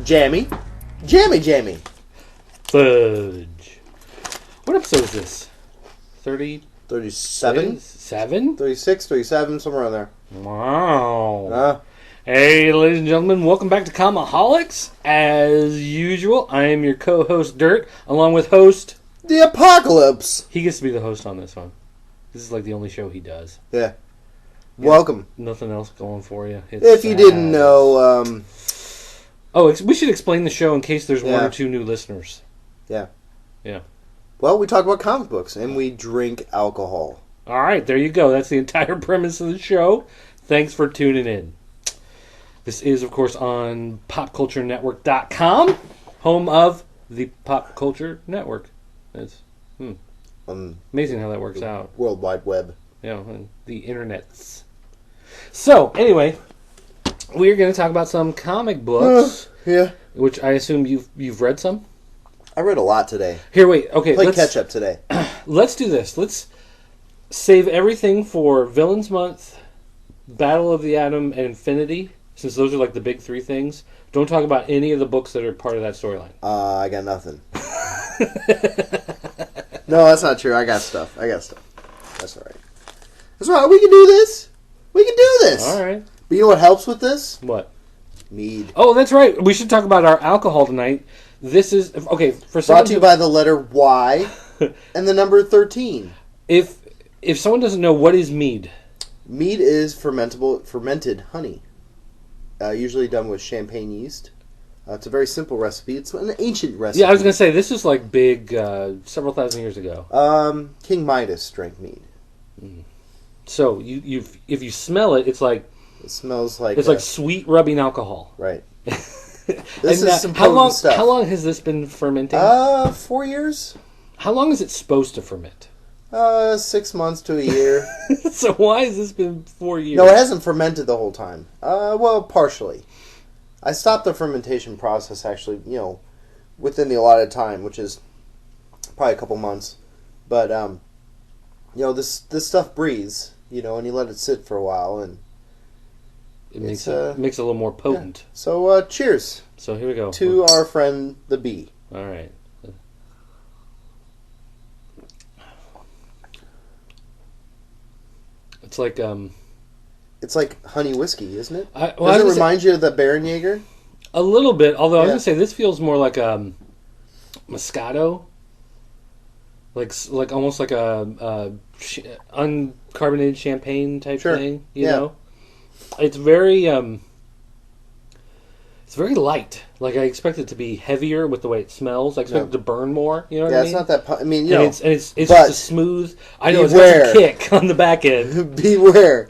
Jammy. Jammy. Fudge. What episode is this? 30? 37? 7? 36, 37, somewhere around there. Wow. Hey, ladies and gentlemen, welcome back to Comiholics. As usual, I am your co-host, Dirt, along with host... The Apocalypse. He gets to be the host on this one. This is like the only show he does. Yeah. Welcome. Nothing else going for you. If you didn't know... we should explain the show in case there's one or two new listeners. Yeah. Yeah. Well, we talk about comic books, and we drink alcohol. All right, there you go. That's the entire premise of the show. Thanks for tuning in. This is, of course, on popculturenetwork.com, home of the Pop Culture Network. It's amazing how that works out. World Wide Web. Yeah, and the internets. So, anyway, we're going to talk about some comic books. Yeah. Which I assume you've read some? I read a lot today. Here, wait. Okay, let's catch up today. Let's do this. Let's save everything for Villains Month, Battle of the Atom, and Infinity, since those are like the big three things. Don't talk about any of the books that are part of that storyline. I got nothing. No, that's not true. I got stuff. That's all right. That's all right. We can do this. All right. But you know what helps with this? What? Mead. Oh, that's right. We should talk about our alcohol tonight. This is... Okay, for brought to you by the letter Y and the number 13. If someone doesn't know, what is mead? Mead is fermented honey. Usually done with champagne yeast. It's a very simple recipe. It's an ancient recipe. Yeah, I was going to say, this is like big several thousand years ago. King Midas drank mead. Mm. So, if you smell it, it's like... It smells like... It's like sweet rubbing alcohol. Right. This is some how long stuff. How long has this been fermenting? 4 years. How long is it supposed to ferment? 6 months to a year. So why has this been 4 years? No, it hasn't fermented the whole time. Well, partially. I stopped the fermentation process, actually, within the allotted time, which is probably a couple months. But, this stuff breathes, and you let it sit for a while, and it makes it a little more potent. Yeah. So, cheers. So here we go. To our friend, the bee. All right. It's like honey whiskey, isn't it? Does it remind you of the Baron a little bit, although I was going to say this feels more like Moscato. Like almost like a uncarbonated champagne type thing, you know? It's very light. Like, I expect it to be heavier with the way it smells. I expect it to burn more, you know what I mean? It's not that... it's just a smooth... I know, it's got some kick on the back end. Beware.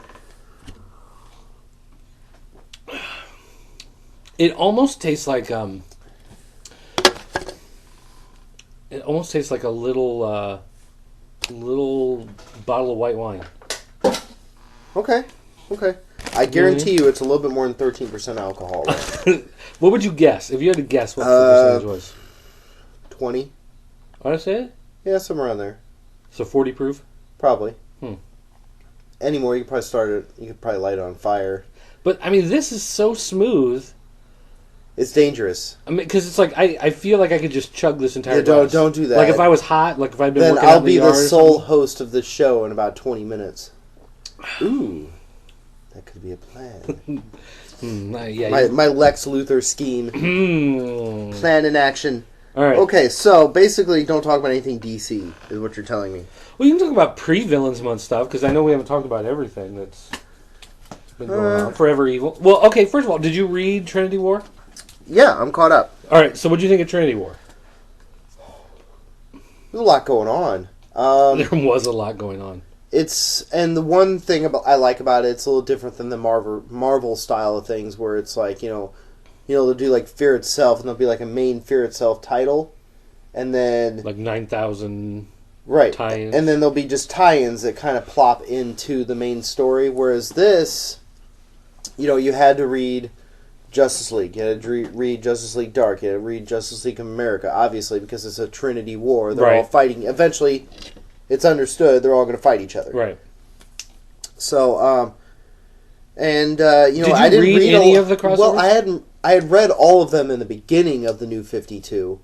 It almost tastes like... It almost tastes like a little bottle of white wine. Okay. I guarantee you it's a little bit more than 13% alcohol. Right? What would you guess? If you had to guess what the percentage was? 20. What I say? Yeah, somewhere around there. So 40 proof? Probably. Any more, you could probably light it on fire. But, I mean, this is so smooth. It's dangerous. I mean, because it's like, I feel like I could just chug this entire glass. Don't do that. Like, if I was hot, like if I'd been then working I'll out in the yard. Then I'll be the sole host of this show in about 20 minutes. Ooh. That could be a plan. My Lex Luthor scheme. Plan in action. All right. Okay, so basically don't talk about anything DC, is what you're telling me. Well, you can talk about pre-Villains Month stuff, because I know we haven't talked about everything that's been going on. Forever Evil. Well, okay, first of all, did you read Trinity War? Yeah, I'm caught up. All right, so what do you think of Trinity War? There's a lot going on. There was a lot going on. And the one thing I like about it, it's a little different than the Marvel style of things, where it's like, they'll do like Fear Itself, and there'll be like a main Fear Itself title, and then... Like 9,000 tie-ins. And then there'll be just tie-ins that kind of plop into the main story, whereas this, you had to read Justice League. You had to read Justice League Dark. You had to read Justice League of America, obviously, because it's a Trinity War. They're all fighting. Eventually, it's understood they're all going to fight each other. Right. So, I didn't read any of the crossovers? Well, I had read all of them in the beginning of the New 52,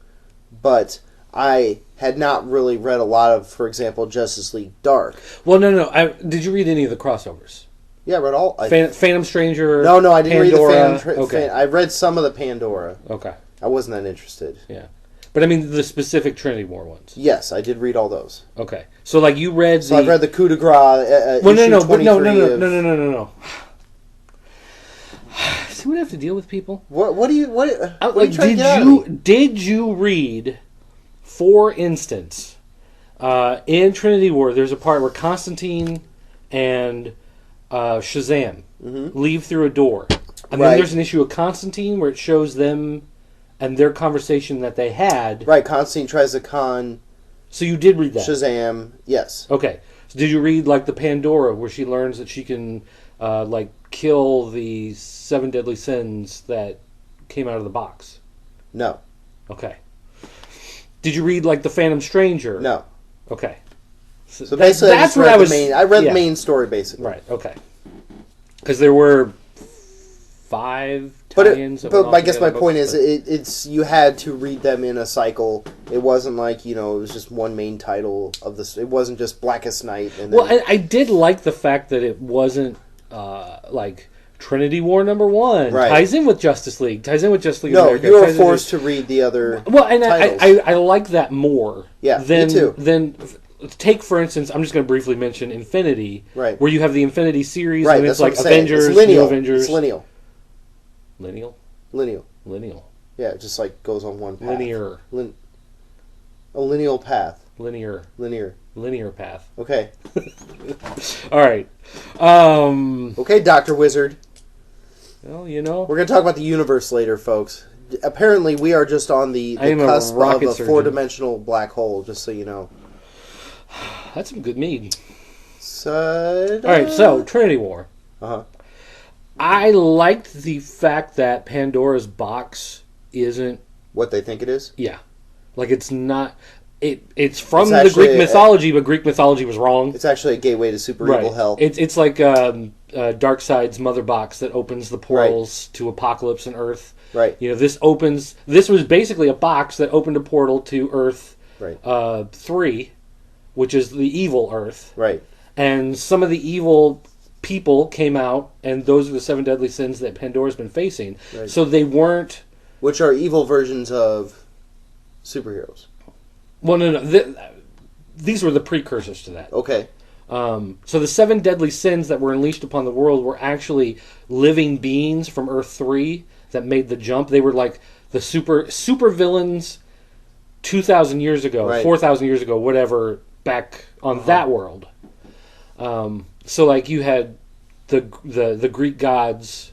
but I had not really read a lot of, for example, Justice League Dark. Well, no. Did you read any of the crossovers? Yeah, I read all. Phantom Stranger. No, I didn't Pandora, read the Phantom. Okay. I read some of the Pandora. Okay. I wasn't that interested. Yeah, but I mean the specific Trinity War ones. Yes, I did read all those. Okay, so like you read. So I've read the coup de grace. Well, no. See what I have to deal with people. What are you trying to get out of me? Did you read, for instance, in Trinity War? There's a part where Constantine and Shazam leave through a door, and then there's an issue of Constantine where it shows them and their conversation that they had. Right, Constantine tries to con. So you did read that? Shazam, yes. Okay. So did you read like the Pandora where she learns that she can kill the 7 deadly sins that came out of the box? No. Okay. Did you read like the Phantom Stranger? No. Okay. So basically, I read the main story basically. Right. Okay. Because there were 5 tie-ins. But I guess my point is, it's you had to read them in a cycle. It wasn't like it was just one main title of this. It wasn't just Blackest Night. And then, well, I did like the fact that it wasn't like Trinity War #1 ties in with Justice League. No, America, you were forced to read the other. Well, and titles. I like that more. Yeah, me too. Then take, for instance, I'm just going to briefly mention Infinity, right? Where you have the Infinity series, right? And it's That's like Avengers, it's lineal. New Avengers. It's lineal. Lineal. Yeah, it just like goes on one path. Linear. A lineal path. Linear path. Okay. All right. Okay, Dr. Wizard. Well, we're going to talk about the universe later, folks. Apparently, we are just on the cusp of a four-dimensional black hole, just so you know. That's some good mead. All right, so Trinity War. Uh-huh. I liked the fact that Pandora's Box isn't what they think it is. Yeah, like it's not. It's from the Greek mythology, but Greek mythology was wrong. It's actually a gateway to super evil hell. It's like Darkseid's mother box that opens the portals to Apocalypse and Earth. Right. This was basically a box that opened a portal to Earth. Right. 3, which is the evil Earth. Right. And some of the evil people came out, and those are the 7 deadly sins that Pandora's been facing. Right. So they weren't... Which are evil versions of superheroes. Well, no. These were the precursors to that. Okay. So the 7 deadly sins that were unleashed upon the world were actually living beings from Earth 3 that made the jump. They were like the super villains 2,000 years ago, 4,000 years ago, whatever, back on that world. So like you had the Greek gods,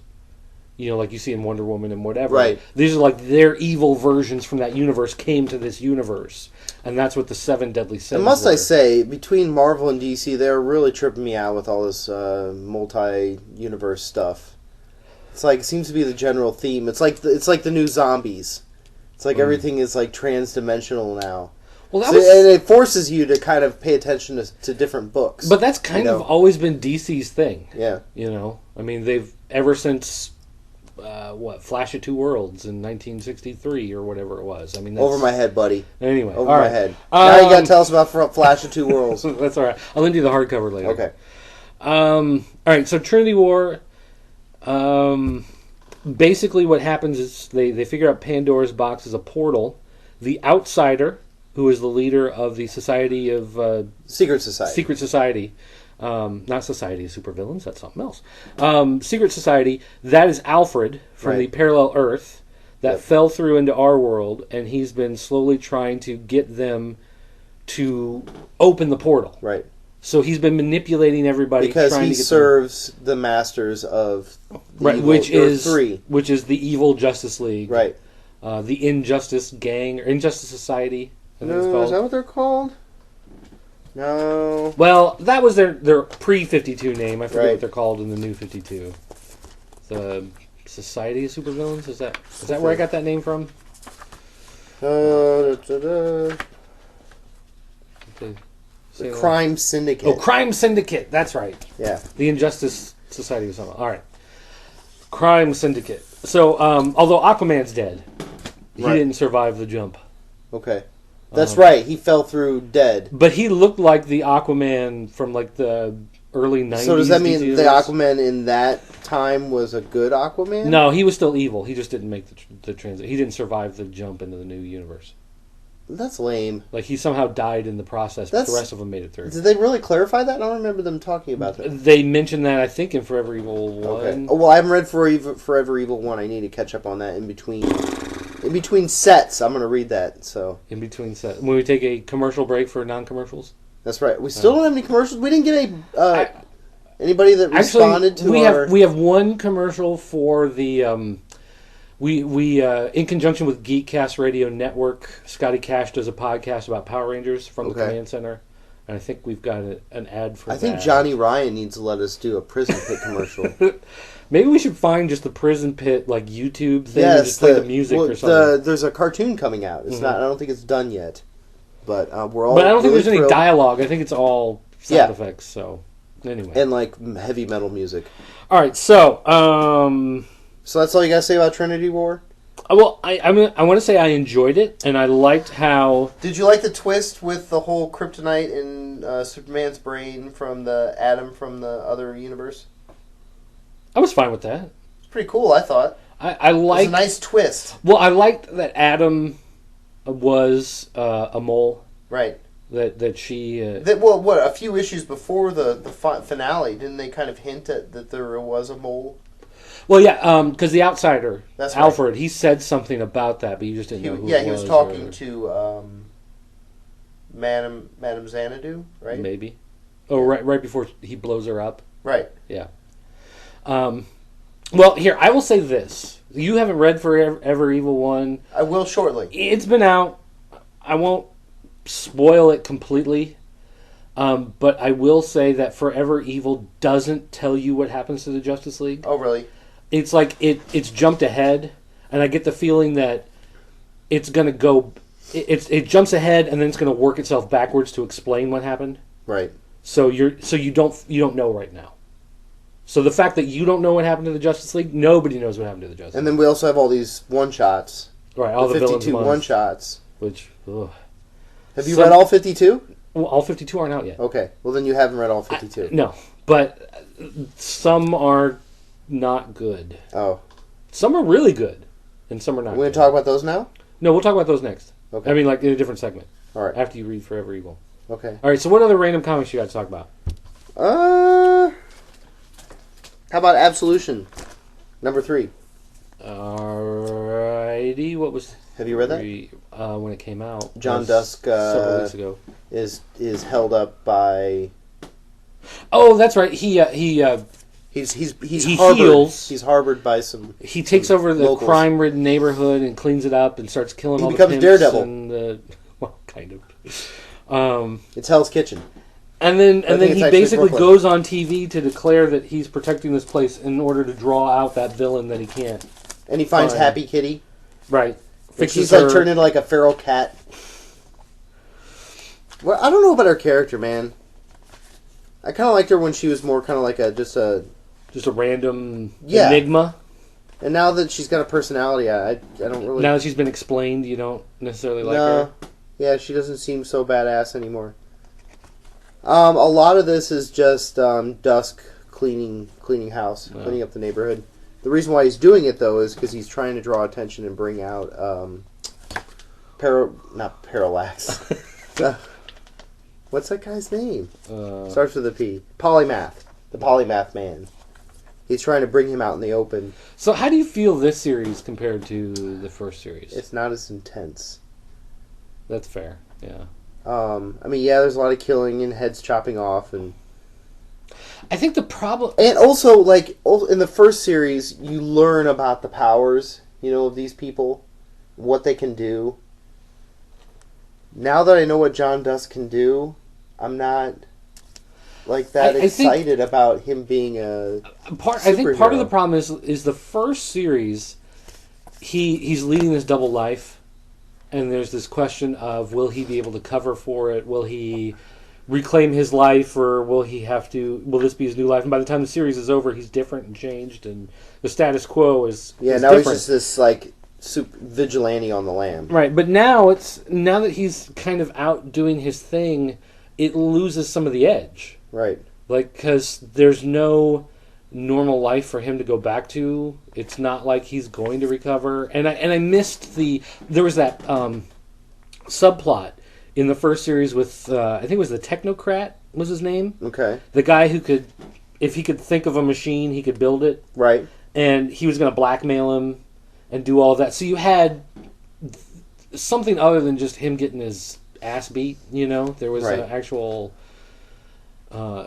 like you see in Wonder Woman and whatever. Right. These are like their evil versions from that universe came to this universe. And that's what the 7 deadly sins were. I say, between Marvel and DC, they're really tripping me out with all this multi-universe stuff. It's like, it seems to be the general theme. It's like the new zombies. It's like everything is like trans-dimensional now. Well, and it forces you to kind of pay attention to different books. But that's kind of always been DC's thing. Yeah. I mean, they've ever since Flash of Two Worlds in 1963 or whatever it was. I mean, that's... Over my head, buddy. Anyway, over my head. Now you got to tell us about Flash of Two Worlds. That's all right. I'll lend you the hardcover later. Okay. All right. So Trinity War. Basically, what happens is they figure out Pandora's Box is a portal. The Outsider, who is the leader of the Society of Secret Society. Not Society of Supervillains, that's something else. Secret Society, that is Alfred from the parallel Earth that fell through into our world, and he's been slowly trying to get them to open the portal. Right. So he's been manipulating everybody because he serves the masters of the evil, which is 3. Which is the evil Justice League. Right. The Injustice Gang or Injustice Society. No, is that what they're called? No. Well, that was their pre-52 name. I forget what they're called in the new 52. The Society of Supervillains? Is that where I got that name from? The Crime Syndicate. Oh, Crime Syndicate. That's right. Yeah. The Injustice Society was something. All right. Crime Syndicate. So, although Aquaman's dead, he Right. didn't survive the jump. Okay. That's right. He fell through dead. But he looked like the Aquaman from like the early 90s. So does that mean DC the series. Aquaman in that time was a good Aquaman? No, he was still evil. He just didn't make the transit. He didn't survive the jump into the new universe. That's lame. Like, he somehow died in the process, but the rest of them made it through. Did they really clarify that? I don't remember them talking about that. They mentioned that, I think, in Forever Evil 1. Okay. Oh, well, I haven't read Forever Evil 1. I need to catch up on that in between. In between sets, I'm going to read that. So In between sets. When we take a commercial break for non-commercials? that's right. We still don't have any commercials. We didn't get anybody that responded to our... We have one commercial for the... We in conjunction with Geekcast Radio Network, Scotty Cash does a podcast about Power Rangers from the Command Center. And I think we've got an ad for that. I think Johnny Ryan needs to let us do a Prison Pit commercial. Maybe we should find just the Prison Pit like YouTube thing and Yes, just play the music or something. There's a cartoon coming out. It's not. I don't think it's done yet, but we're all. But I don't think really there's any thrilled. dialogue. I think it's all sound effects. So anyway, And like heavy metal music. all right. So So that's all you gotta say about Trinity War? well, I want to say I enjoyed it, and I liked how. Did you like the twist with the whole kryptonite in Superman's brain from the Atom from the other universe? I was fine with that. It's pretty cool, I thought. I It was liked. a nice twist. Well, I liked that Adam was a mole. Right. That she. What, a few issues before the finale, didn't they kind of hint at that there was a mole? Well, yeah, because the outsider, That's right. Alfred, he said something about that, but you just didn't know who it was. He was talking to Madame Xanadu, right? Maybe. Oh, right before he blows her up. Right. Yeah. Well, here, I will say this. You haven't read Forever Evil 1. I will shortly. It's been out. I won't spoil it completely. But I will say that Forever Evil doesn't tell you what happens to the Justice League. Oh, really? It's like it's jumped ahead, and I get the feeling that it's going to go... It jumps ahead, and then it's going to work itself backwards to explain what happened. Right. So you don't know right now. So the fact that you don't know what happened to the Justice League, nobody knows what happened to the Justice League. And then we also have all these one-shots. Right, all the 52 villains one-shots. Which, ugh. Have you read all 52? Well, all 52 aren't out yet. Okay. Well, then you haven't read all 52. No, but some are not good. Oh. Some are really good, and some are not We're going good. to talk about those now? No, we'll talk about those next. Okay. I mean, like, in a different segment. All right. After you read Forever Evil. Okay. All right, so what other random comics you got to talk about? How about Absolution? Number 3. Alrighty, what was... Have you read that? When it came out. John was Dusk several weeks ago. is held up by... Oh, that's right. He He's He harbored. heals. He's harbored by some... He takes over the locals. crime-ridden neighborhood and cleans it up and starts killing all the becomes pimps Daredevil. and well, kind of. It's Hell's Kitchen. And then think he it's actually basically Brooklyn. goes on TV to declare that he's protecting this place in order to draw out that villain that he can't. And he finds Fine. Happy Kitty. Right. Which she's like turned into like a feral cat. Well, I don't know about her character, man. I kind of liked her when she was more kind of like just a random Yeah. enigma. And now that she's got a personality, I don't really... Now that she's been explained, you don't necessarily like No. her. Yeah, she doesn't seem so badass anymore. A lot of this is just Dusk cleaning house, cleaning up the neighborhood. The reason why he's doing it, though, is because he's trying to draw attention and bring out not Parallax. What's that guy's name? Starts with a P. Polymath. The Polymath Man. He's trying to bring him out in the open. So how do you feel this series compared to the first series? It's not as intense. That's fair, yeah. I mean, yeah, there's a lot of killing and heads chopping off, and I think the problem... And also, like, in the first series, you learn about the powers, of these people, what they can do. Now that I know what John Dusk can do, I'm not, like, that excited about him being a I think part of the problem is the first series, he's leading this double life, and there's this question of, will he be able to cover for it? Will he reclaim his life, or will he have to? Will this be his new life? And by the time the series is over, he's different and changed, and the status quo is now different. he's just this like super vigilante on the lam. Right, but now that he's kind of out doing his thing, it loses some of the edge. Right. Like, because there's no normal life for him to go back to. It's not like he's going to recover. And I missed there was that subplot in the first series with, I think it was the Technocrat was his name. Okay. The guy who could, if he could think of a machine, he could build it. Right. And he was going to blackmail him and do all that. So you had something other than just him getting his ass beat, There was actual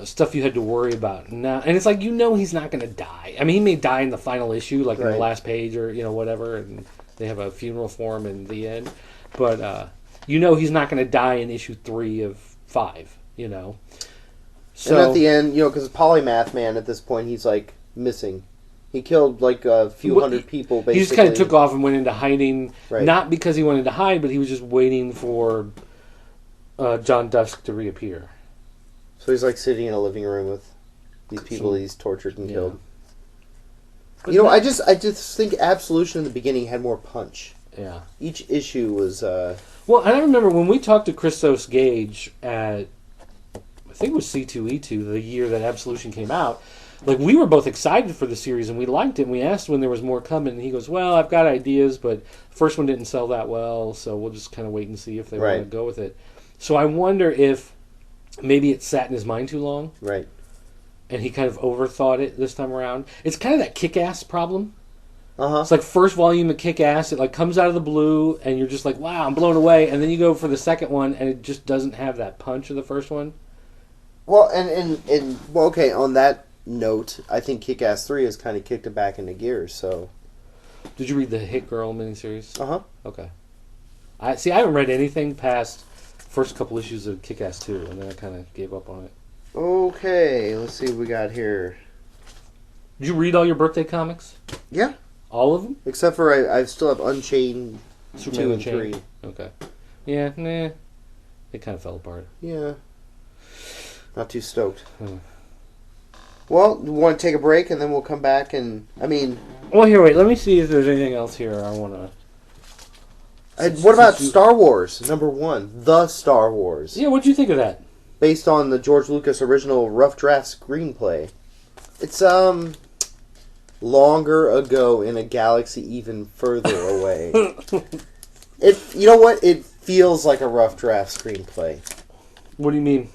stuff you had to worry about. Now, and it's like, he's not going to die. I mean, he may die in the final issue, like in the last page or, whatever, and they have a funeral for him in the end. But, he's not going to die in issue 3 of 5, So, and at the end, because Polymath Man at this point, he's like missing. He killed like a few hundred people, basically. He just kind of took off and went into hiding, right. Not because he wanted to hide, but he was just waiting for John Dusk to reappear. So he's like sitting in a living room with these people he's tortured and killed. But I just think Absolution in the beginning had more punch. Yeah. Each issue was... Well, and I remember when we talked to Christos Gage at, I think it was C2E2, the year that Absolution came out, like, we were both excited for the series, and we liked it, and we asked when there was more coming, and he goes, well, I've got ideas, but the first one didn't sell that well, so we'll just kind of wait and see if they want to go with it. So I wonder if maybe it sat in his mind too long. Right. And he kind of overthought it this time around. It's kind of that Kick-Ass problem. Uh-huh. It's like first volume of Kick-Ass, it like comes out of the blue, and you're just like, wow, I'm blown away, and then you go for the second one, and it just doesn't have that punch of the first one. Well, okay, on that note, I think Kick-Ass 3 has kind of kicked it back into gear, so... Did you read the Hit Girl miniseries? Uh-huh. Okay. I haven't read anything past first couple issues of Kick-Ass 2, and then I kind of gave up on it. Okay, let's see what we got here. Did you read all your birthday comics? Yeah. All of them? Except for I still have Unchained Superman 2 and Unchained. 3. Okay. Yeah, nah. It kind of fell apart. Yeah. Not too stoked. Well, we want to take a break, and then we'll come back and... Well, here, wait. Let me see if there's anything else here I want to... What about Star Wars, #1? The Star Wars. Yeah, what'd you think of that? Based on the George Lucas original rough draft screenplay. It's, longer ago in a galaxy even further away. You know what? It feels like a rough draft screenplay. What do you mean?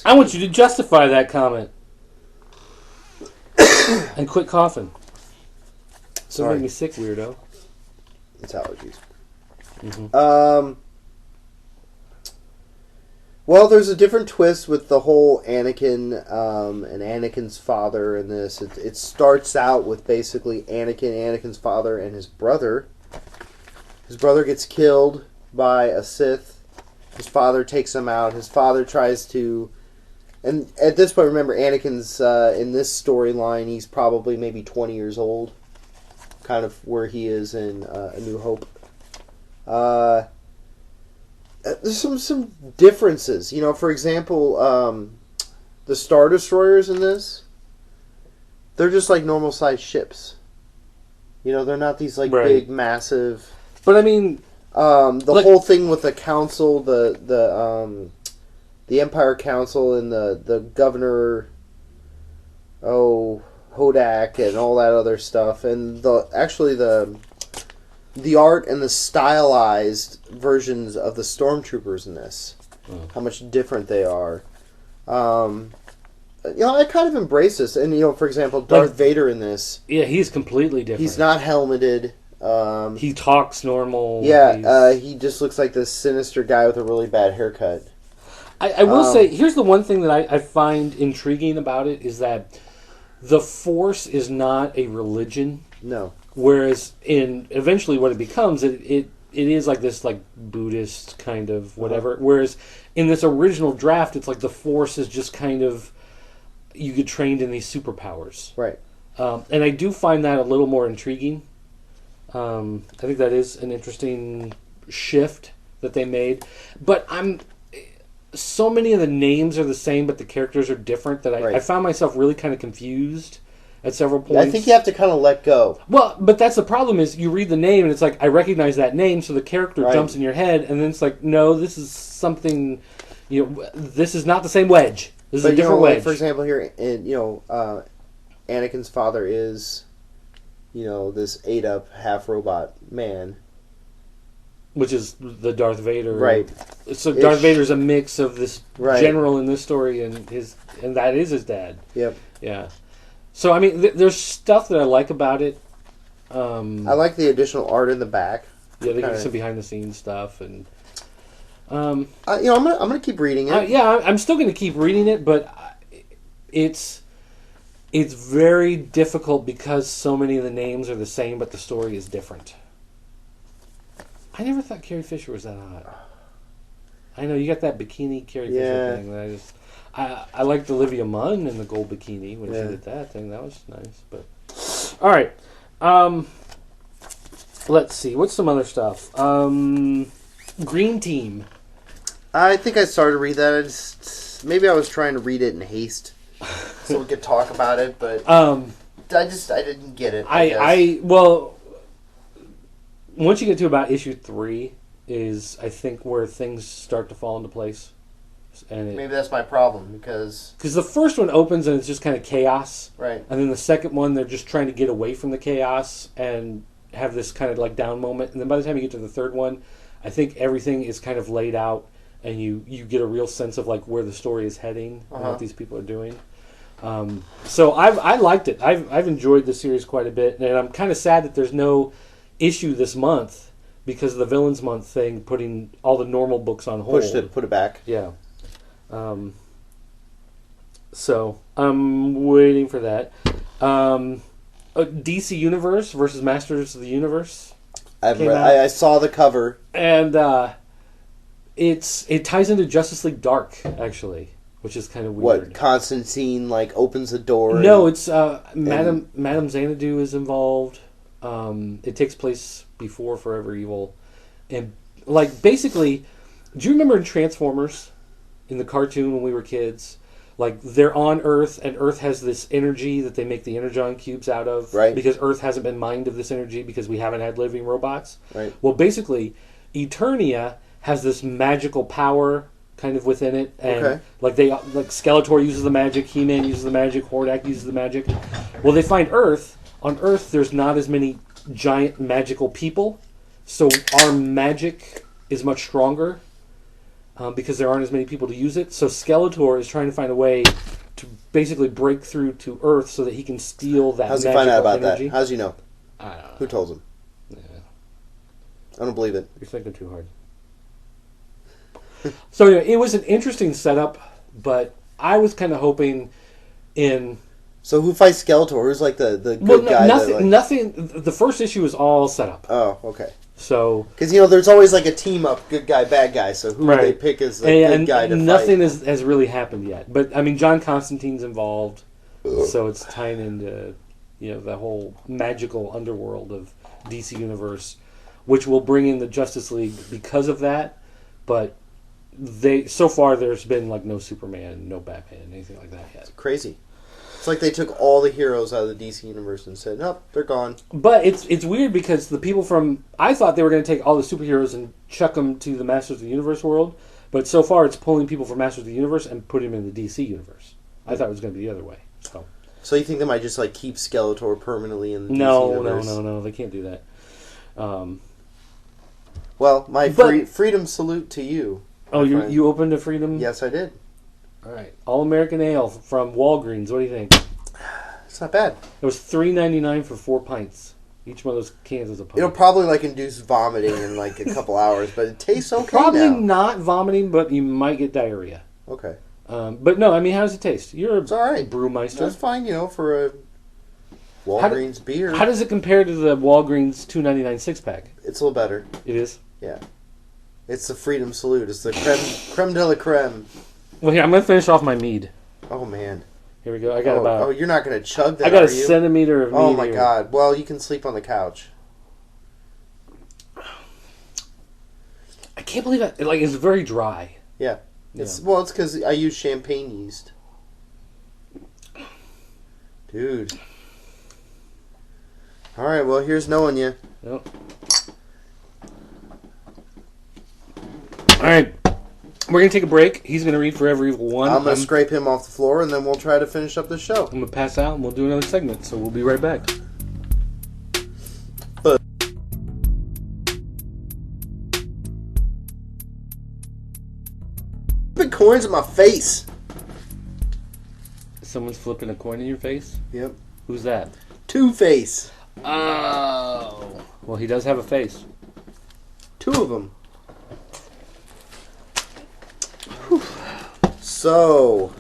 I want you to justify that comment. And quit coughing. Sorry. Make me sick, weirdo. It's allergies. Mm-hmm. Well, there's a different twist with the whole Anakin and Anakin's father in this. It starts out with basically Anakin's father, and his brother. His brother gets killed by a Sith. His father takes him out. His father tries to... And at this point, remember, Anakin's, in this storyline, he's probably maybe 20 years old. Kind of where he is in A New Hope. There's some differences. For example, the Star Destroyers in this, they're just like normal-sized ships. They're not these like big, massive... But I mean... the whole thing with the council, the Empire Council and the governor, Hodak and all that other stuff, and the art and the stylized versions of the stormtroopers in this, how much different they are. I kind of embrace this, and for example, Darth Vader in this. Yeah, he's completely different. He's not helmeted. He talks normal. Yeah, he just looks like this sinister guy with a really bad haircut. I will say, here's the one thing that I find intriguing about it is that the Force is not a religion. No. Whereas eventually what it becomes, it is like this like Buddhist kind of whatever. Uh-huh. Whereas in this original draft, it's like the Force is just kind of, you get trained in these superpowers. Right. And I do find that a little more intriguing. I think that is an interesting shift that they made. But so many of the names are the same, but the characters are different that Right. I found myself really kind of confused at several points. Yeah, I think you have to kind of let go. Well, but that's the problem is you read the name and it's like, I recognize that name, so the character Right. jumps in your head, and then it's like, no, this is something, this is not the same Wedge. This is a different Wedge. Like, for example, here, Anakin's father is, this ate-up, half-robot man. Which is the Darth Vader. Right. So Darth Vader's a mix of this Right. general in this story and that is his dad. Yep. Yeah. So, I mean, there's stuff that I like about it. I like the additional art in the back. Yeah, they give some behind-the-scenes stuff. And I'm gonna keep reading it. I'm still going to keep reading it, but it's very difficult because so many of the names are the same, but the story is different. I never thought Carrie Fisher was that hot. I know, you got that bikini Carrie Fisher thing that I liked Olivia Munn in the gold bikini when she did that thing. That was nice. But all right, let's see. What's some other stuff? Green Team. I think I started to read that. Maybe I was trying to read it in haste so we could talk about it, but I didn't get it. Well, once you get to about issue 3 is, I think, where things start to fall into place. And maybe that's my problem, because the first one opens and it's just kind of chaos. Right. And then the second one, they're just trying to get away from the chaos and have this kind of like down moment. And then by the time you get to the third one, I think everything is kind of laid out and you get a real sense of like where the story is heading and what these people are doing. So I liked it. I've enjoyed the series quite a bit, and I'm kind of sad that there's no issue this month because of the Villains Month thing, putting all the normal books on hold. Put it back. Yeah. So I'm waiting for that. DC Universe versus Masters of the Universe. I saw the cover, and it ties into Justice League Dark, actually, which is kind of weird. What, Constantine opens the door? No, it's Madame Xanadu is involved. It takes place before Forever Evil, and basically, do you remember in Transformers, in the cartoon when we were kids? They're on Earth, and Earth has this energy that they make the Energon cubes out of. Right. Because Earth hasn't been mined of this energy because we haven't had living robots. Right. Well, basically, Eternia has this magical power kind of within it. And Skeletor uses the magic, He-Man uses the magic, Hordak uses the magic. Well, they find Earth. On Earth, there's not as many giant magical people. So our magic is much stronger. Because there aren't as many people to use it. So Skeletor is trying to find a way to basically break through to Earth so that he can steal that How's he magical find out about energy. that? How's he know? I don't know. Who told him? Yeah. I don't believe it. You're thinking too hard. So anyway, it was an interesting setup, but I was kind of hoping in... So who fights Skeletor? Who's the good guy? Nothing. The first issue is all set up. Oh, okay. So because there's always a team up, good guy, bad guy. So who do they pick as the good guy to fight? Nothing has really happened yet. But I mean, John Constantine's involved, so it's tying into the whole magical underworld of DC Universe, which will bring in the Justice League because of that. But so far there's been no Superman, no Batman, anything like that yet. It's crazy. It's like they took all the heroes out of the DC universe and said, "Nope, they're gone." But it's weird because the people I thought they were going to take all the superheroes and chuck them to the Masters of the Universe world, but so far it's pulling people from Masters of the Universe and putting them in the DC universe. I thought it was going to be the other way. So you think they might just keep Skeletor permanently in the DC universe? No, they can't do that. Well, my freedom salute to you. Oh, you opened a Freedom? Yes, I did. All right, All American Ale from Walgreens. What do you think? It's not bad. It was $3.99 for 4 pints. Each one of those cans is a pint. It'll probably induce vomiting in a couple hours, but it tastes okay. Probably not vomiting, but you might get diarrhea. Okay. But no, I mean, how does it taste? It's all right. Brewmeister. That's fine, for a Walgreens beer. How does it compare to the Walgreens $2.99 6-pack? It's a little better. It is? Yeah. It's the Freedom Salute. It's the creme de la creme. Well, here, I'm going to finish off my mead. Oh, man. Here we go. I got about... Oh, you're not going to chug that, I got a centimeter of mead. Oh, my God. Well, you can sleep on the couch. I can't believe it. It's very dry. Yeah. It's because I use champagne yeast. Dude. Alright, well, here's knowing you. Yep. Alright. We're going to take a break. He's going to read Forever Evil 1. I'm going to scrape him off the floor, and then we'll try to finish up the show. I'm going to pass out, and we'll do another segment, so we'll be right back. Big coins in my face. Someone's flipping a coin in your face? Yep. Who's that? Two-Face. Oh. Well, he does have a face. Two of them. Whew. So,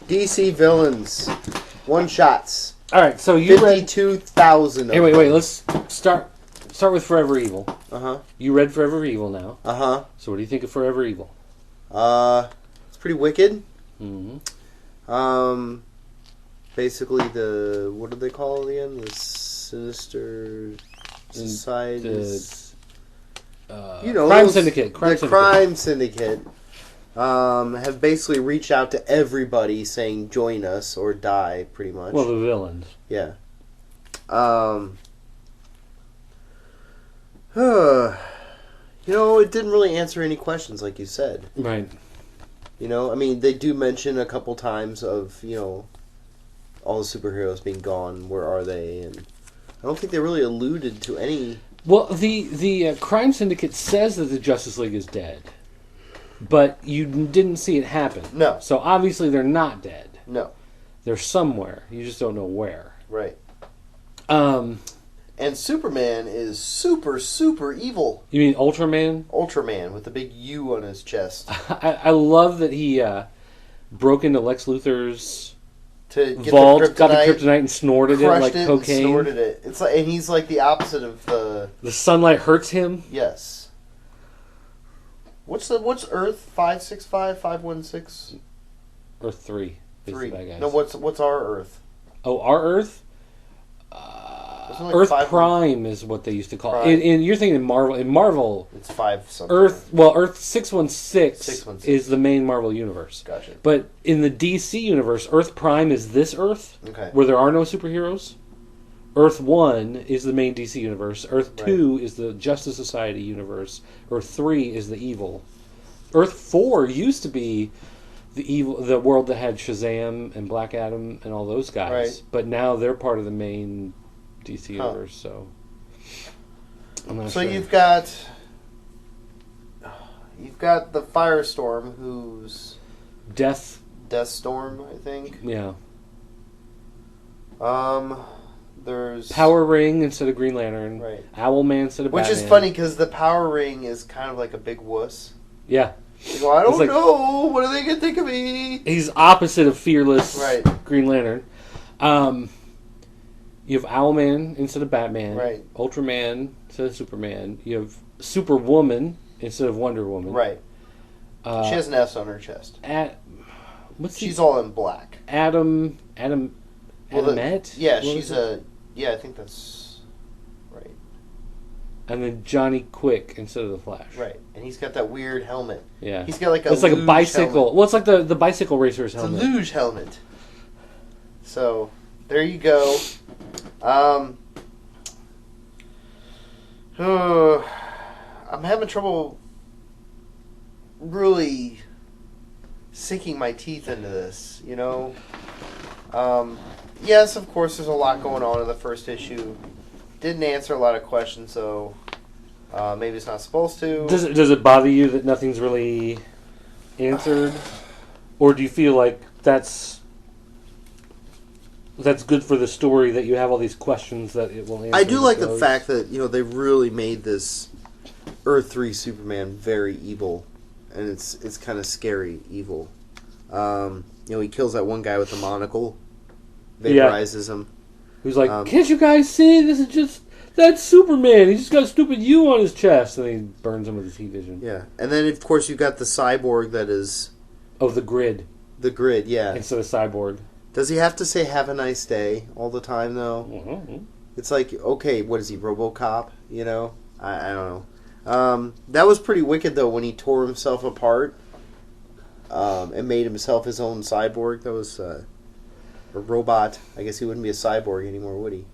DC villains, one-shots. All right, so you 52,000. Hey, wait. Let's start with Forever Evil. Uh-huh. You read Forever Evil now. Uh-huh. So what do you think of Forever Evil? It's pretty wicked. Mm-hmm. Basically what do they call it again? The Sinister Society. Crime Syndicate. Crime Syndicate. Have basically reached out to everybody saying join us or die, pretty much. Well, the villains. Yeah. It didn't really answer any questions, like you said. Right. They do mention a couple times of, all the superheroes being gone. Where are they? And I don't think they really alluded to any. Well, the Crime Syndicate says that the Justice League is dead, but you didn't see it happen. No. So obviously they're not dead. No. They're somewhere. You just don't know where. Right. And Superman is super, super evil. You mean Ultraman? Ultraman with the big U on his chest. I love that he broke into Lex Luthor's to get vault, the kryptonite, got the kryptonite and snorted it like cocaine. And snorted it. It's like, and he's like the opposite of the. The sunlight hurts him. Yes. What's Earth 565 516? Earth 3. 3. Bad guys. No, what's our Earth? Oh, our Earth. Like Earth Prime is what they used to call it. And you're thinking in Marvel. In Marvel, it's 5 something. Earth 616 is the main Marvel universe. Gotcha. But in the DC universe, Earth Prime is this Earth, where there are no superheroes. Earth 1 is the main DC universe. Earth 2 is the Justice Society universe. Earth 3 is the evil. Earth 4 used to be the world that had Shazam and Black Adam and all those guys. Right. But now they're part of the main DC universe, so I'm not sure. You've got the Firestorm, who's Deathstorm, I think. Yeah. There's Power Ring instead of Green Lantern. Right. Owlman instead of Batman. Which is funny because the Power Ring is kind of like a big wuss. Yeah. They go, I don't know. What are they gonna think of me? He's opposite of fearless Green Lantern. You have Owlman instead of Batman. Right. Ultraman instead of Superman. You have Superwoman instead of Wonder Woman. Right. She has an S on her chest. She's all in black. Adamette? I think that's right. And then Johnny Quick instead of the Flash. Right. And he's got that weird helmet. Yeah. He's got it's like a bicycle. Helmet. Well, it's like the bicycle racer's helmet. It's a luge helmet. So, there you go. I'm having trouble really sinking my teeth into this, Yes, of course, there's a lot going on in the first issue. Didn't answer a lot of questions, so maybe it's not supposed to. Does it bother you that nothing's really answered? Or do you feel like that's good for the story that you have all these questions that it will answer? I do like the fact that they really made this Earth 3 Superman very evil, and it's kind of scary evil. He kills that one guy with the monocle, vaporizes him. Who's like, can't you guys see? That's Superman. He just got a stupid U on his chest, and he burns him with his heat vision. Yeah, and then of course you've got the cyborg that is the Grid. The Grid, yeah. Instead of Cyborg. Does he have to say "Have a nice day" all the time though? Mm-hmm. It's like, okay, what is he, RoboCop? I don't know. That was pretty wicked though when he tore himself apart and made himself his own cyborg. That was a robot. I guess he wouldn't be a cyborg anymore, would he?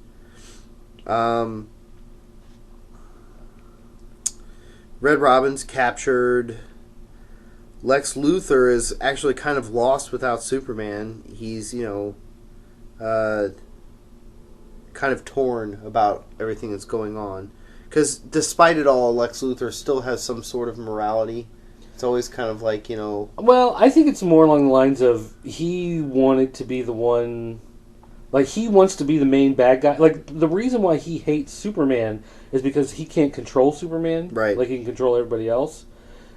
Red Robin's captured. Lex Luthor is actually kind of lost without Superman. He's, kind of torn about everything that's going on. Because despite it all, Lex Luthor still has some sort of morality. It's always kind of like, Well, I think it's more along the lines of he wanted to be the one... Like, he wants to be the main bad guy. Like, the reason why he hates Superman is because he can't control Superman. Right. Like, he can control everybody else.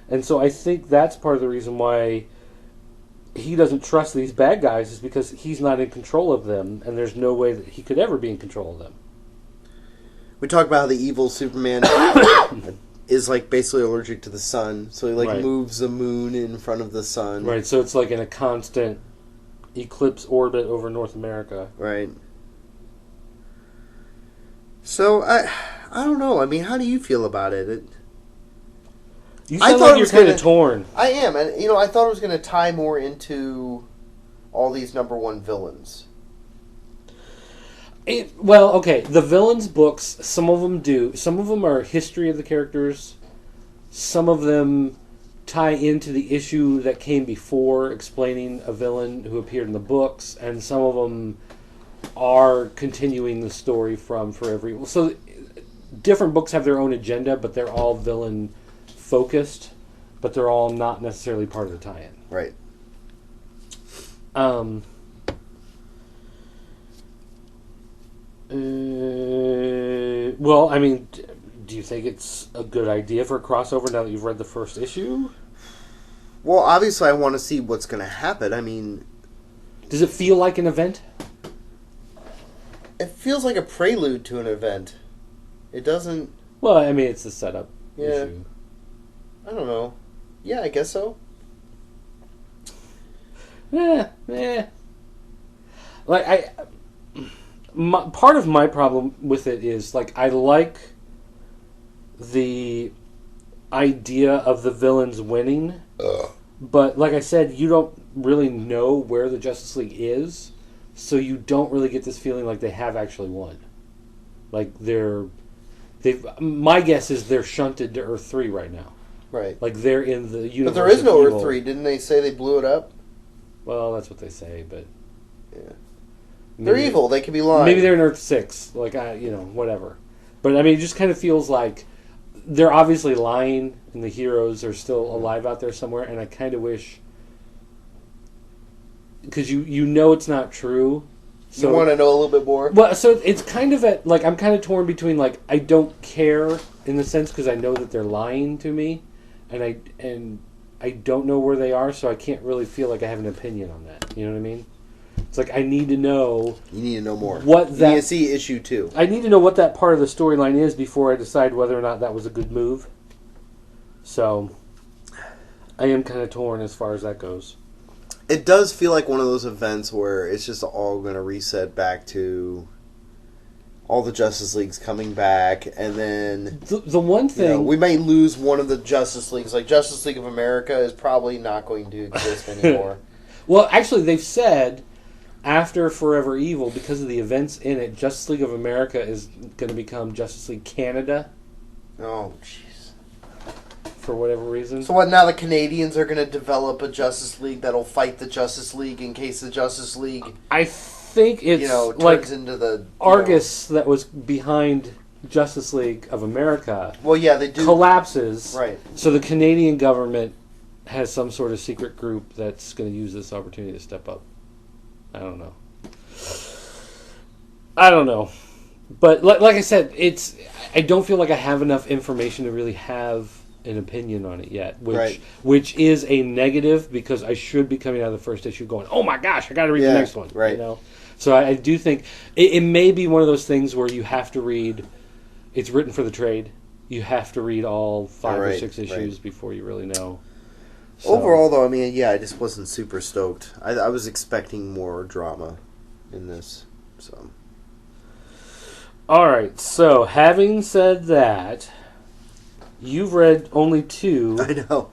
And so I think that's part of the reason why he doesn't trust these bad guys is because he's not in control of them, and there's no way that he could ever be in control of them. We talk about how the evil Superman is, like, basically allergic to the sun, so he, like, moves the moon in front of the sun. Right, so it's like in a constant eclipse orbit over North America. Right. So, I don't know. I mean, how do you feel about it? You sound like you're kind of torn. I am, and I thought it was going to tie more into all these number one villains. Well, okay, the villains books, some of them do. Some of them are history of the characters. Some of them tie into the issue that came before, explaining a villain who appeared in the books, and some of them are continuing the story from Forever Evil. So different books have their own agenda, but they're all villain focused, but they're all not necessarily part of the tie-in. Right. Well, I mean, do you think it's a good idea for a crossover now that you've read the first issue? Well, obviously I want to see what's going to happen. I mean... Does it feel like an event? It feels like a prelude to an event. It doesn't... Well, I mean, it's a setup issue. I don't know. Yeah, I guess so. Like, part of my problem with it is, like, I like the idea of the villains winning, but like I said, you don't really know where the Justice League is, so you don't really get this feeling like they have actually won. Like, my guess is they're shunted to Earth 3 right now. Right. Like, they're in the universe. But there is no evil. Earth 3. Didn't they say they blew it up? Well, that's what they say, but... Yeah. They're evil. They could be lying. Maybe they're in Earth 6. Like, whatever. But, I mean, it just kind of feels like they're obviously lying, and the heroes are still alive out there somewhere, and I kind of wish... Because you know it's not true. So, you want to know a little bit more? Well, so it's kind of at... Like, I'm kind of torn between, like, I don't care in the sense because I know that they're lying to me, and I don't know where they are, so I can't really feel like I have an opinion on that. You know what I mean? It's like I need to know... You need to know more. You need to see issue 2. I need to know what that part of the storyline is before I decide whether or not that was a good move. So, I am kind of torn as far as that goes. It does feel like one of those events where it's just all going to reset back to all the Justice Leagues coming back, and then... The one thing... we may lose one of the Justice Leagues. Like, Justice League of America is probably not going to exist anymore. Well, actually, they've said... After Forever Evil, because of the events in it, Justice League of America is going to become Justice League Canada. Oh, jeez. For whatever reason. So what, now the Canadians are going to develop a Justice League that'll fight the Justice League in case the Justice League... I think it's turns like into the... Argus that was behind Justice League of America. Well, yeah, they do... Collapses. Right. So the Canadian government has some sort of secret group that's going to use this opportunity to step up. I don't know. But like I said, I don't feel like I have enough information to really have an opinion on it yet, which is a negative because I should be coming out of the first issue going, oh my gosh, I got to read the next one. Right. You know? So I do think it may be one of those things where you have to read, it's written for the trade. You have to read all 5 or 6 issues before you really know. So. Overall, though, I mean, yeah, I just wasn't super stoked. I was expecting more drama in this. So, all right. So, having said that, you've read only 2. I know.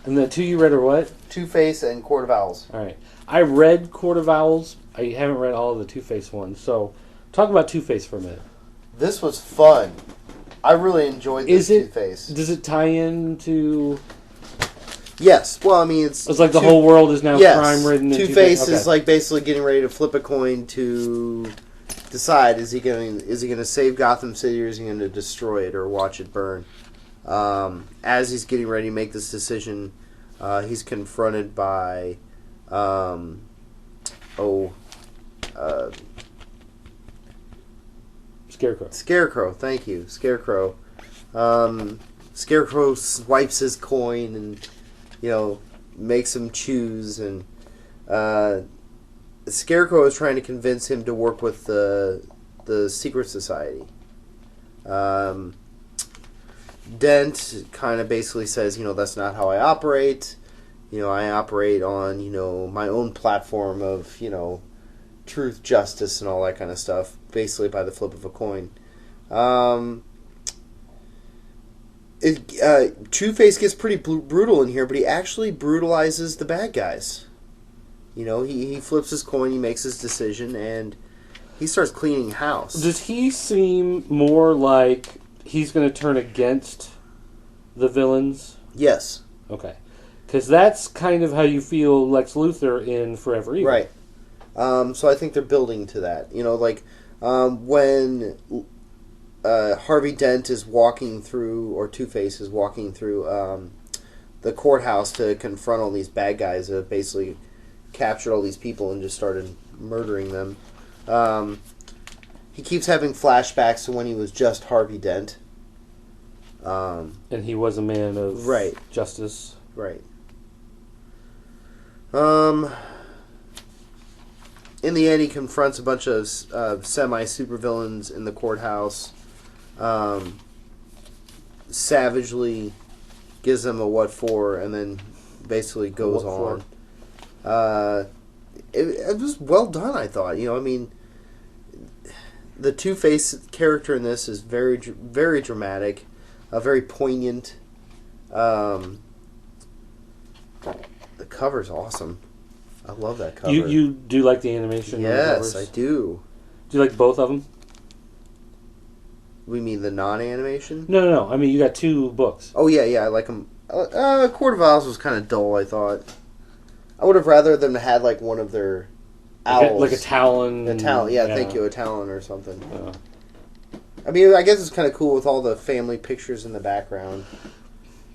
And the two you read are what? Two-Face and Court of Owls. All right. I read Court of Owls. I haven't read all of the Two-Face ones. So, talk about Two-Face for a minute. This was fun. I really enjoyed this Two-Face. Does it tie into... Yes. Well, I mean, it's like the whole world is now crime-ridden. Two-Face is like basically getting ready to flip a coin to decide is he going to save Gotham City or is he going to destroy it or watch it burn. As he's getting ready to make this decision, he's confronted by Scarecrow. Scarecrow, thank you, Scarecrow. Scarecrow swipes his coin and makes him choose, and Scarecrow is trying to convince him to work with the Secret Society. Dent kind of basically says, that's not how I operate. I operate on, my own platform of, truth, justice, and all that kind of stuff, basically by the flip of a coin. Two-Face gets pretty brutal in here, but he actually brutalizes the bad guys. He flips his coin, he makes his decision, and he starts cleaning house. Does he seem more like he's going to turn against the villains? Yes. Okay. Because that's kind of how you feel Lex Luthor in Forever Evil. Right. So I think they're building to that. When Harvey Dent is walking through, or Two-Face is walking through the courthouse to confront all these bad guys that have basically captured all these people and just started murdering them. He keeps having flashbacks to when he was just Harvey Dent. And he was a man of justice. Right. In the end, he confronts a bunch of semi-supervillains in the courthouse. Savagely gives them a what for, and then basically goes on. It was well done, I thought. The Two-Face character in this is very, very dramatic, very poignant. The cover's awesome. I love that cover. You do like the animation? Yes, I do. Do you like both of them? We mean the non-animation? No. I mean, you got two books. Oh, yeah, I like them. Court of Owls was kind of dull, I thought. I would have rather them had, like, one of their owls. Like a Talon. A Talon, yeah, thank you, a Talon or something. I mean, I guess it's kind of cool with all the family pictures in the background.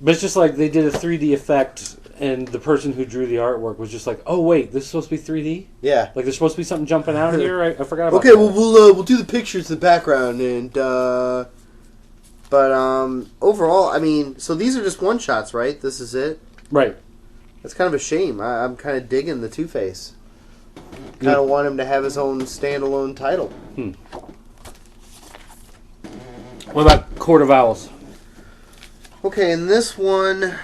But it's just like they did a 3D effect, and the person who drew the artwork was just like, "Oh wait, this is supposed to be 3D? Yeah, like there's supposed to be something jumping out here. I forgot about." Okay, that. Well, we'll do the pictures in the background, and but overall, I mean, so these are just one shots, right? This is it, right? That's kind of a shame. I'm kind of digging the Two-Face. Kind of want him to have his own standalone title. What about Court of Owls? Okay, in this one,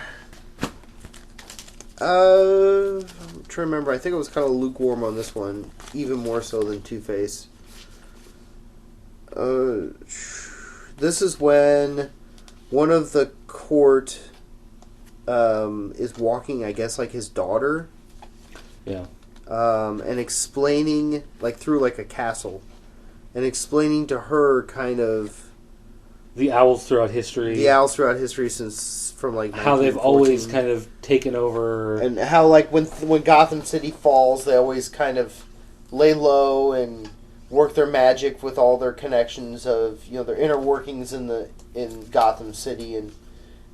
I'm trying to remember. I think it was kind of lukewarm on this one, even more so than Two-Face. This is when one of the court is walking, I guess, like his daughter. Yeah. And explaining, like, through, like, a castle. And explaining to her, kind of... The owls throughout history. The owls throughout history since, from, like, how they've always kind of taken over... And how, like, when Gotham City falls, they always kind of lay low and work their magic with all their connections of, their inner workings in Gotham City, and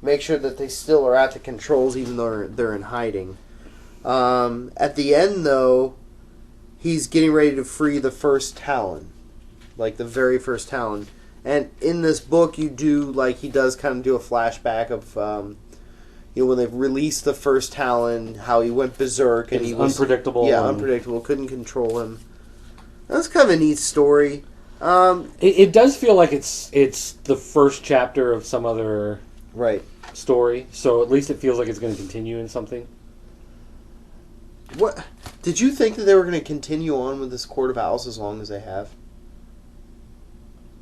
make sure that they still are at the controls even though they're in hiding. At the end, though, he's getting ready to free the first Talon. Like, the very first Talon. And in this book, you do, like, he does kind of do a flashback of, when they've released the first Talon, how he went berserk. And he was unpredictable. Yeah, unpredictable. Couldn't control him. That's kind of a neat story. It does feel like it's the first chapter of some other story. So at least it feels like it's going to continue in something. What did you think that they were going to continue on with this Court of Owls as long as they have?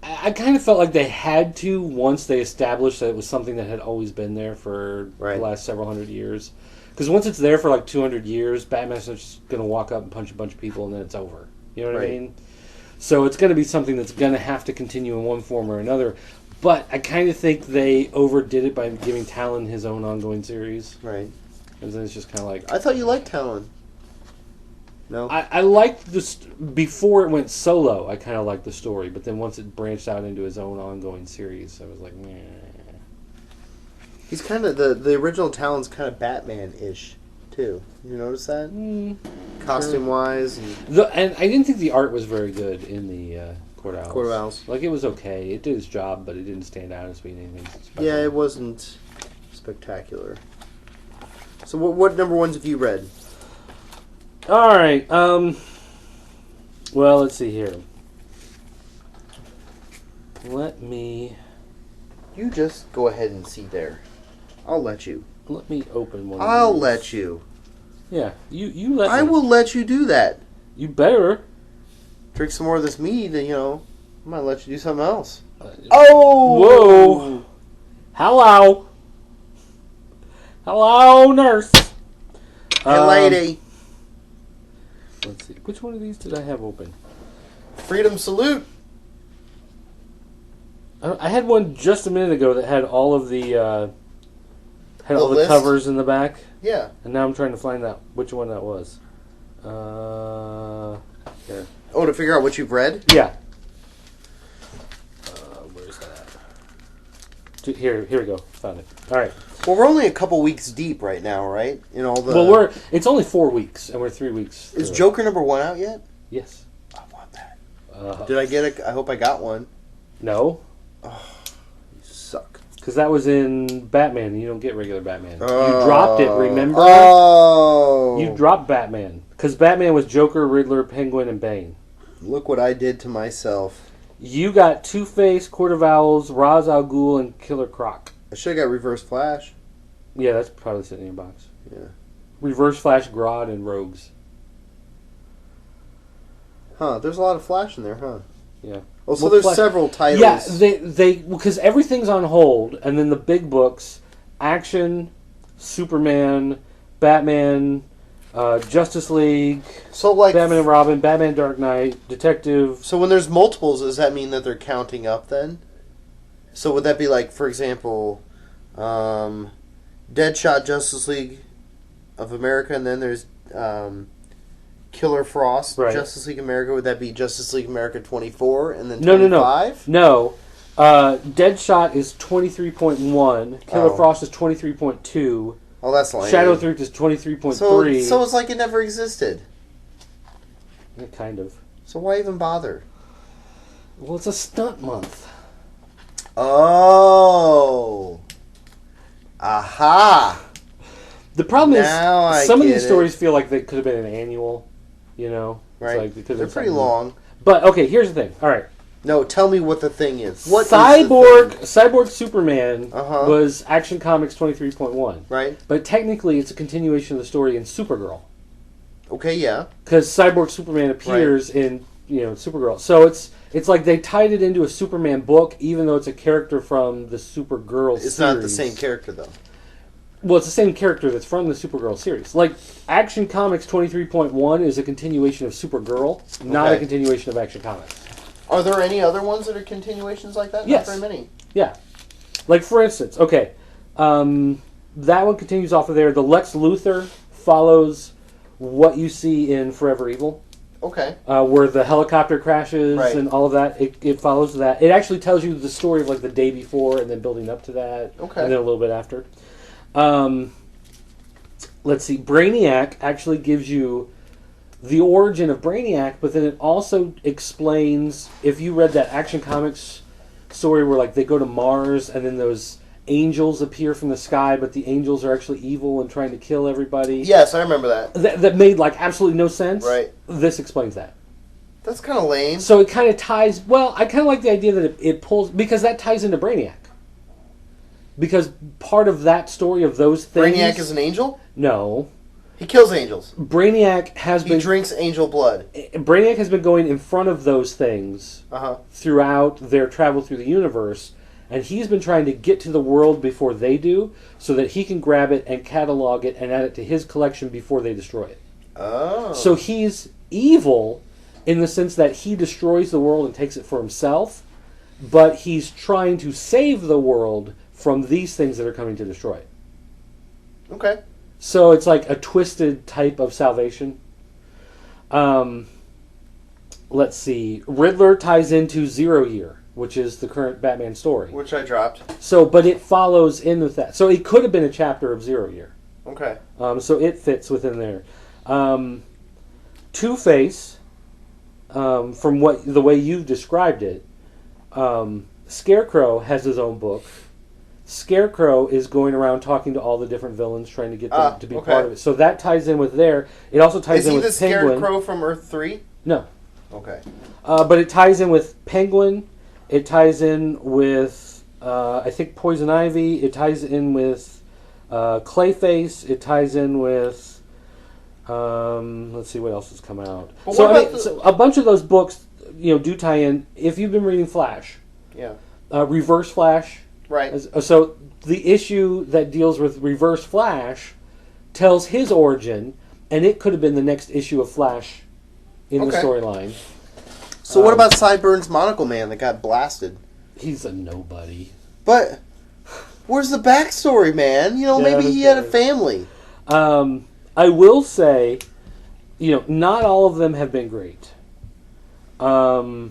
I kind of felt like they had to once they established that it was something that had always been there for the last several hundred years. Because once it's there for like 200 years, Batman's just going to walk up and punch a bunch of people and then it's over. You know what I mean? So it's going to be something that's going to have to continue in one form or another. But I kind of think they overdid it by giving Talon his own ongoing series. Right. And then it's just kind of like... I thought you liked Talon. No? I liked this before it went solo. I kind of liked the story, but then once it branched out into his own ongoing series, I was like, meh. He's kind of the original Talon's kind of Batman-ish too. You notice that? Costume wise, and I didn't think the art was very good in the Court of Owls. Court of Owls. Like it was okay. It did its job, but it didn't stand out as being anything special. Yeah, it wasn't spectacular. So what number ones have you read? All right. Well, let's see here. Let me You just go ahead and see there. I'll let you. Let me open one. I'll let you. Yeah, you let. I me. will let you do that. You better Drink some more of this mead, and I might let you do something else. Whoa! Hello, nurse. Hey, lady. Let's see. Which one of these did I have open? Freedom Salute. I had one just a minute ago that had all of the all the list? covers in the back. Yeah. And now I'm trying to find out which one that was. Here. Oh, to figure out what you've read? Yeah. Where's that? Here we go. Found it. All right. Well, we're only a couple weeks deep right now, right? In all the. Well, it's only 4 weeks, and we're 3 weeks. Is Joker number 1 out yet? Yes. I want that. Did I get it? I hope I got one. No. Oh, you suck. Because that was in Batman, and you don't get regular Batman. You dropped it, remember? Oh. You dropped Batman. Because Batman was Joker, Riddler, Penguin, and Bane. Look what I did to myself. You got Two-Face, Court of Owls, Ra's al Ghul, and Killer Croc. I should have got Reverse Flash. Yeah, that's probably sitting in your box. Yeah. Reverse Flash, Grodd, and Rogues. Huh, there's a lot of Flash in there, huh? Yeah. Oh, so there's several titles. Yeah, they because everything's on hold, and then the big books, Action, Superman, Batman, Justice League, so like Batman and Robin, Batman Dark Knight, Detective. So when there's multiples, does that mean that they're counting up then? So would that be like, for example, Deadshot Justice League of America, and then there's Killer Frost Justice League America? Would that be Justice League America 24 and then 25? No. Deadshot is 23.1. Killer Frost is 23.2. Oh, that's lame. Shadow Thief is 23.3. So it's like it never existed. Yeah, kind of. So why even bother? Well, it's a stunt month. Oh. Aha. The problem is some of these it. stories feel like they could have been an annual, Right. It's like they're pretty long. But, okay, here's the thing. All right. No, tell me what the thing is. What Cyborg Superman was Action Comics 23.1. Right. But technically it's a continuation of the story in Supergirl. Okay, yeah. Because Cyborg Superman appears in Supergirl. So it's like they tied it into a Superman book, even though it's a character from the Supergirl series. It's not the same character, though. Well, it's the same character that's from the Supergirl series. Like, Action Comics 23.1 is a continuation of Supergirl, not a continuation of Action Comics. Are there any other ones that are continuations like that? Yes. Not very many. Yeah. Like, for instance, that one continues off of there. The Lex Luthor follows what you see in Forever Evil. Okay. Where the helicopter crashes and all of that. It follows that. It actually tells you the story of, like, the day before and then building up to that. Okay. And then a little bit after. Let's see. Brainiac actually gives you the origin of Brainiac, but then it also explains, if you read that Action Comics story where like they go to Mars and then those angels appear from the sky, but the angels are actually evil and trying to kill everybody. Yes, I remember that. That made like absolutely no sense. Right. This explains that. That's kind of lame. So it kind of ties... Well, I kind of like the idea that it pulls... Because that ties into Brainiac. Because part of that story of those things... Brainiac is an angel? No. He kills angels. Brainiac He drinks angel blood. Brainiac has been going in front of those things throughout their travel through the universe, and he's been trying to get to the world before they do, so that he can grab it and catalog it and add it to his collection before they destroy it. Oh. So he's evil in the sense that he destroys the world and takes it for himself, but he's trying to save the world from these things that are coming to destroy it. Okay. So it's like a twisted type of salvation. Let's see. Riddler ties into 0 Year, which is the current Batman story. Which I dropped. So, but it follows in with that. So it could have been a chapter of 0 Year. Okay. So it fits within there. Two-Face, from the way you've described it, Scarecrow has his own book. Scarecrow is going around talking to all the different villains, trying to get them to be part of it. So that ties in with there. It also ties in with Penguin. Is he the Scarecrow from Earth 3? No. Okay. But it ties in with Penguin. It ties in with, I think, Poison Ivy. It ties in with Clayface. It ties in with, let's see what else has come out. So a bunch of those books, do tie in. If you've been reading Flash, Reverse Flash. Right. So the issue that deals with Reverse Flash tells his origin, and it could have been the next issue of Flash in the storyline. So what about Sideburns Monocle Man that got blasted? He's a nobody. But where's the backstory, man? Maybe he had a family. I will say, not all of them have been great. For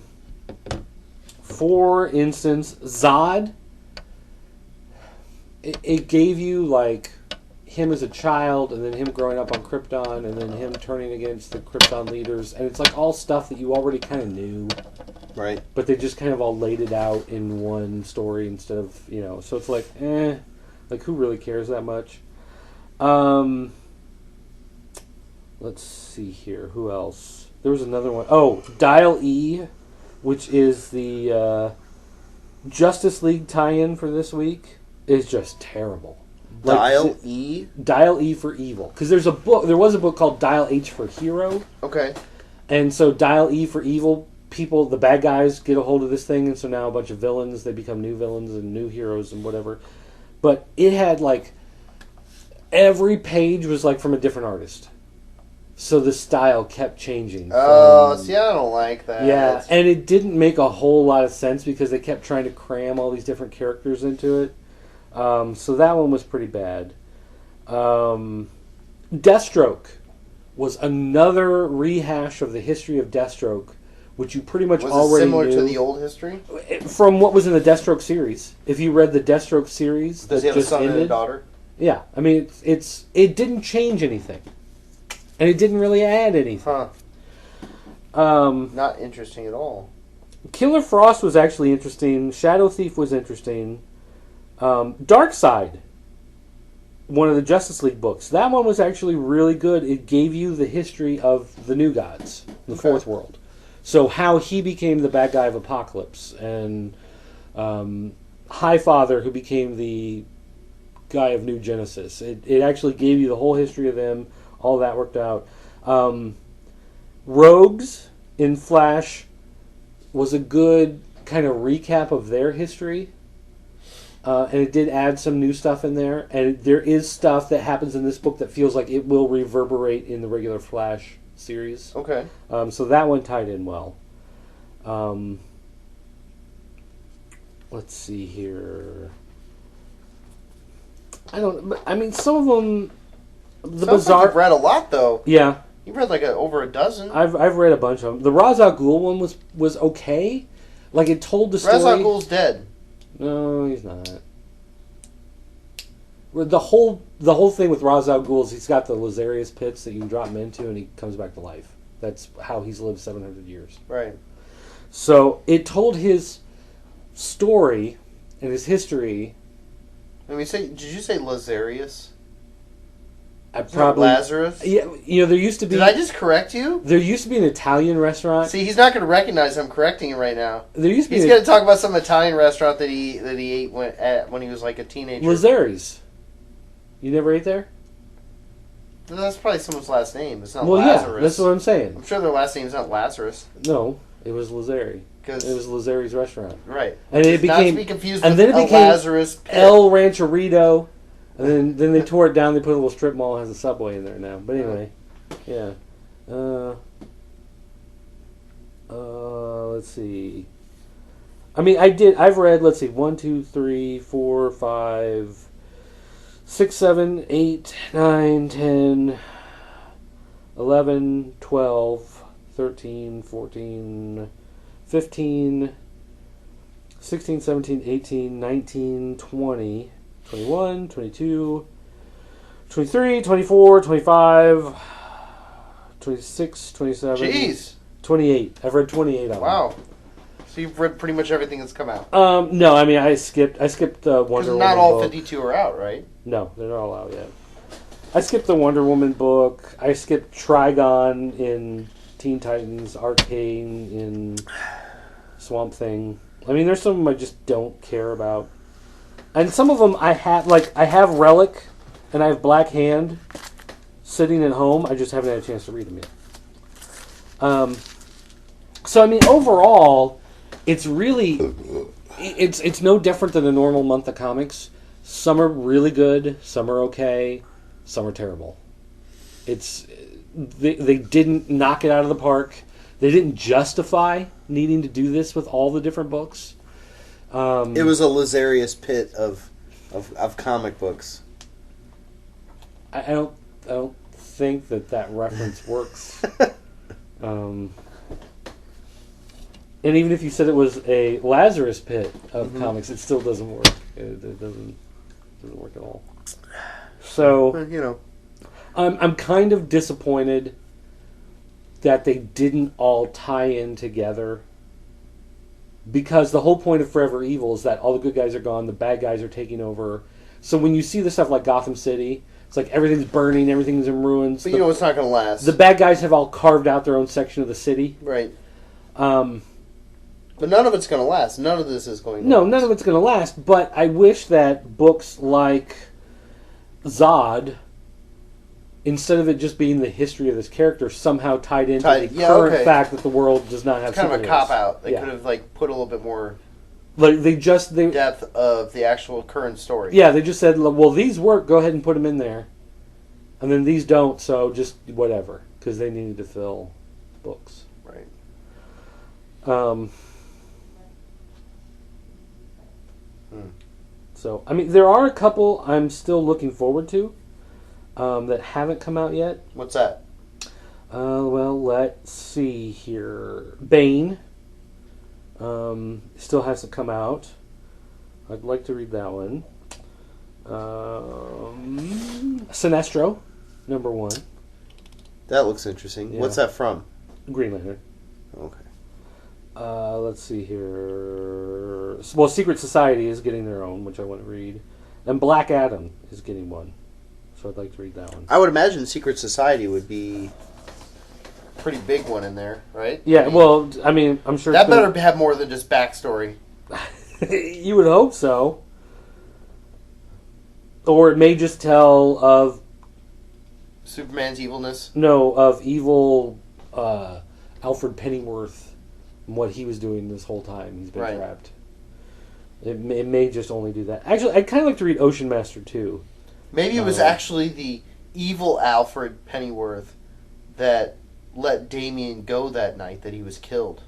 instance, Zod. It gave you, like, him as a child, and then him growing up on Krypton, and then him turning against the Krypton leaders, and it's, like, all stuff that you already kind of knew. Right. But they just kind of all laid it out in one story instead of, so it's like, like, who really cares that much? Let's see here. Who else? There was another one. Oh, Dial E, which is the Justice League tie-in for this week. Is just terrible. Dial E? Dial E for Evil. Because there was a book called Dial H for Hero. Okay. And so Dial E for Evil, the bad guys get a hold of this thing, and so now a bunch of villains, they become new villains and new heroes and whatever. But it had, like, every page was, like, from a different artist. So the style kept changing. See, I don't like that. Yeah, and it didn't make a whole lot of sense because they kept trying to cram all these different characters into it. So that one was pretty bad. Deathstroke was another rehash of the history of Deathstroke, which you pretty much already knew. Was it similar to the old history? From what was in the Deathstroke series. If you read the Deathstroke series, does he have a son and a daughter? Yeah, I mean it didn't change anything, and it didn't really add anything. Not interesting at all. Killer Frost was actually interesting. Shadow Thief was interesting. Darkseid, one of the Justice League books. That one was actually really good. It gave you the history of the New Gods, the Fourth World. So how he became the bad guy of Apocalypse, and Highfather, who became the guy of New Genesis. It actually gave you the whole history of them. All that worked out. Rogues in Flash was a good kind of recap of their history. And it did add some new stuff in there. And there is stuff that happens in this book that feels like it will reverberate in the regular Flash series. Okay. So that one tied in well. Let's see here. I mean, some of them... Sounds like you've read a lot, though. Yeah. You've read like over a dozen. I've read a bunch of them. The Ra's al Ghul one was okay. Like, it told the story... Ra's al Ghul's dead. No, he's not. The whole thing with Ra's al Ghul is he's got the Lazarius pits that you can drop him into, and he comes back to life. That's how he's lived 700 years. Right. So it told his story and his history. Did you say Lazarius? Probably Lazarus. Yeah, there used to be. Did I just correct you? There used to be an Italian restaurant. See, he's not going to recognize I'm correcting him right now. There used to be. He's going to talk about some Italian restaurant that he ate when he was like a teenager. Lazari's. You never ate there? That's probably someone's last name. It's not Well, Lazarus. yeah, that's what I'm saying. I'm sure their last name's not Lazarus. No, it was Lazari. It was Lazari's restaurant. Right. And it became... Not to be confused and with then it became Lazarus Pit. El Rancherito. And then they tore it down. They put a little strip mall. Has a Subway in there now. But anyway, yeah. Let's see. I mean, I've read, let's see, 1, 2, 3, 4, 5, 6, 7, 8, 9, 10, 11, 12, 13, 14, 15, 16, 17, 18, 19, 20, 21, 22, 23, 24, 25, 26, 27, Jeez. 28. I've read 28 of them. Wow. So you've read pretty much everything that's come out. No, I mean, I skipped the Wonder Woman not all book. 52 are out, right? No, they're not all out yet. I skipped the Wonder Woman book. I skipped Trigon in Teen Titans, Arcane in Swamp Thing. I mean, there's some of them I just don't care about. And some of them I have Relic and I have Black Hand sitting at home. I just haven't had a chance to read them yet. So, I mean, overall, it's really... It's no different than a normal month of comics. Some are really good, some are okay, some are terrible. They didn't knock it out of the park. They didn't justify needing to do this with all the different books. It was a Lazarius Pit of comic books. I don't think that reference works. And even if you said it was a Lazarus Pit of comics, it still doesn't work. It doesn't work at all. So, you know, I'm kind of disappointed that they didn't all tie in together. Because the whole point of Forever Evil is that all the good guys are gone, the bad guys are taking over. So when you see the stuff like Gotham City, it's like everything's burning, everything's in ruins. But you know it's not going to last. The bad guys have all carved out their own section of the city. Right. But none of it's going to last. None of this is going to last. No, none of it's going to last. But I wish that books like Zod, instead of it just being the history of this character, somehow tied into the current fact that the world does not have it's kind superheroes. of a cop-out. They could have put a little bit more depth of the actual current story. Yeah, they just said, well, these work, go ahead and put them in there. And then these don't, so just whatever. Because they needed to fill books. Right. So, I mean, there are a couple I'm still looking forward to that haven't come out yet. What's that? Well, let's see here. Bane still hasn't come out. I'd like to read that one. Sinestro, #1. That looks interesting. Yeah. What's that from? Green Lantern. Okay. Let's see here. Well, Secret Society is getting their own, which I want to read. And Black Adam is getting one. So I'd like to read that one. I would imagine Secret Society would be a pretty big one in there, right? Yeah, well, I mean, I'm sure... That better have more than just backstory. You would hope so. Or it may just tell of... Superman's evilness? No, of evil Alfred Pennyworth and what he was doing this whole time. He's been trapped. It may just only do that. Actually, I'd kind of like to read Ocean Master, too. Maybe it was actually the evil Alfred Pennyworth that let Damien go that night that he was killed.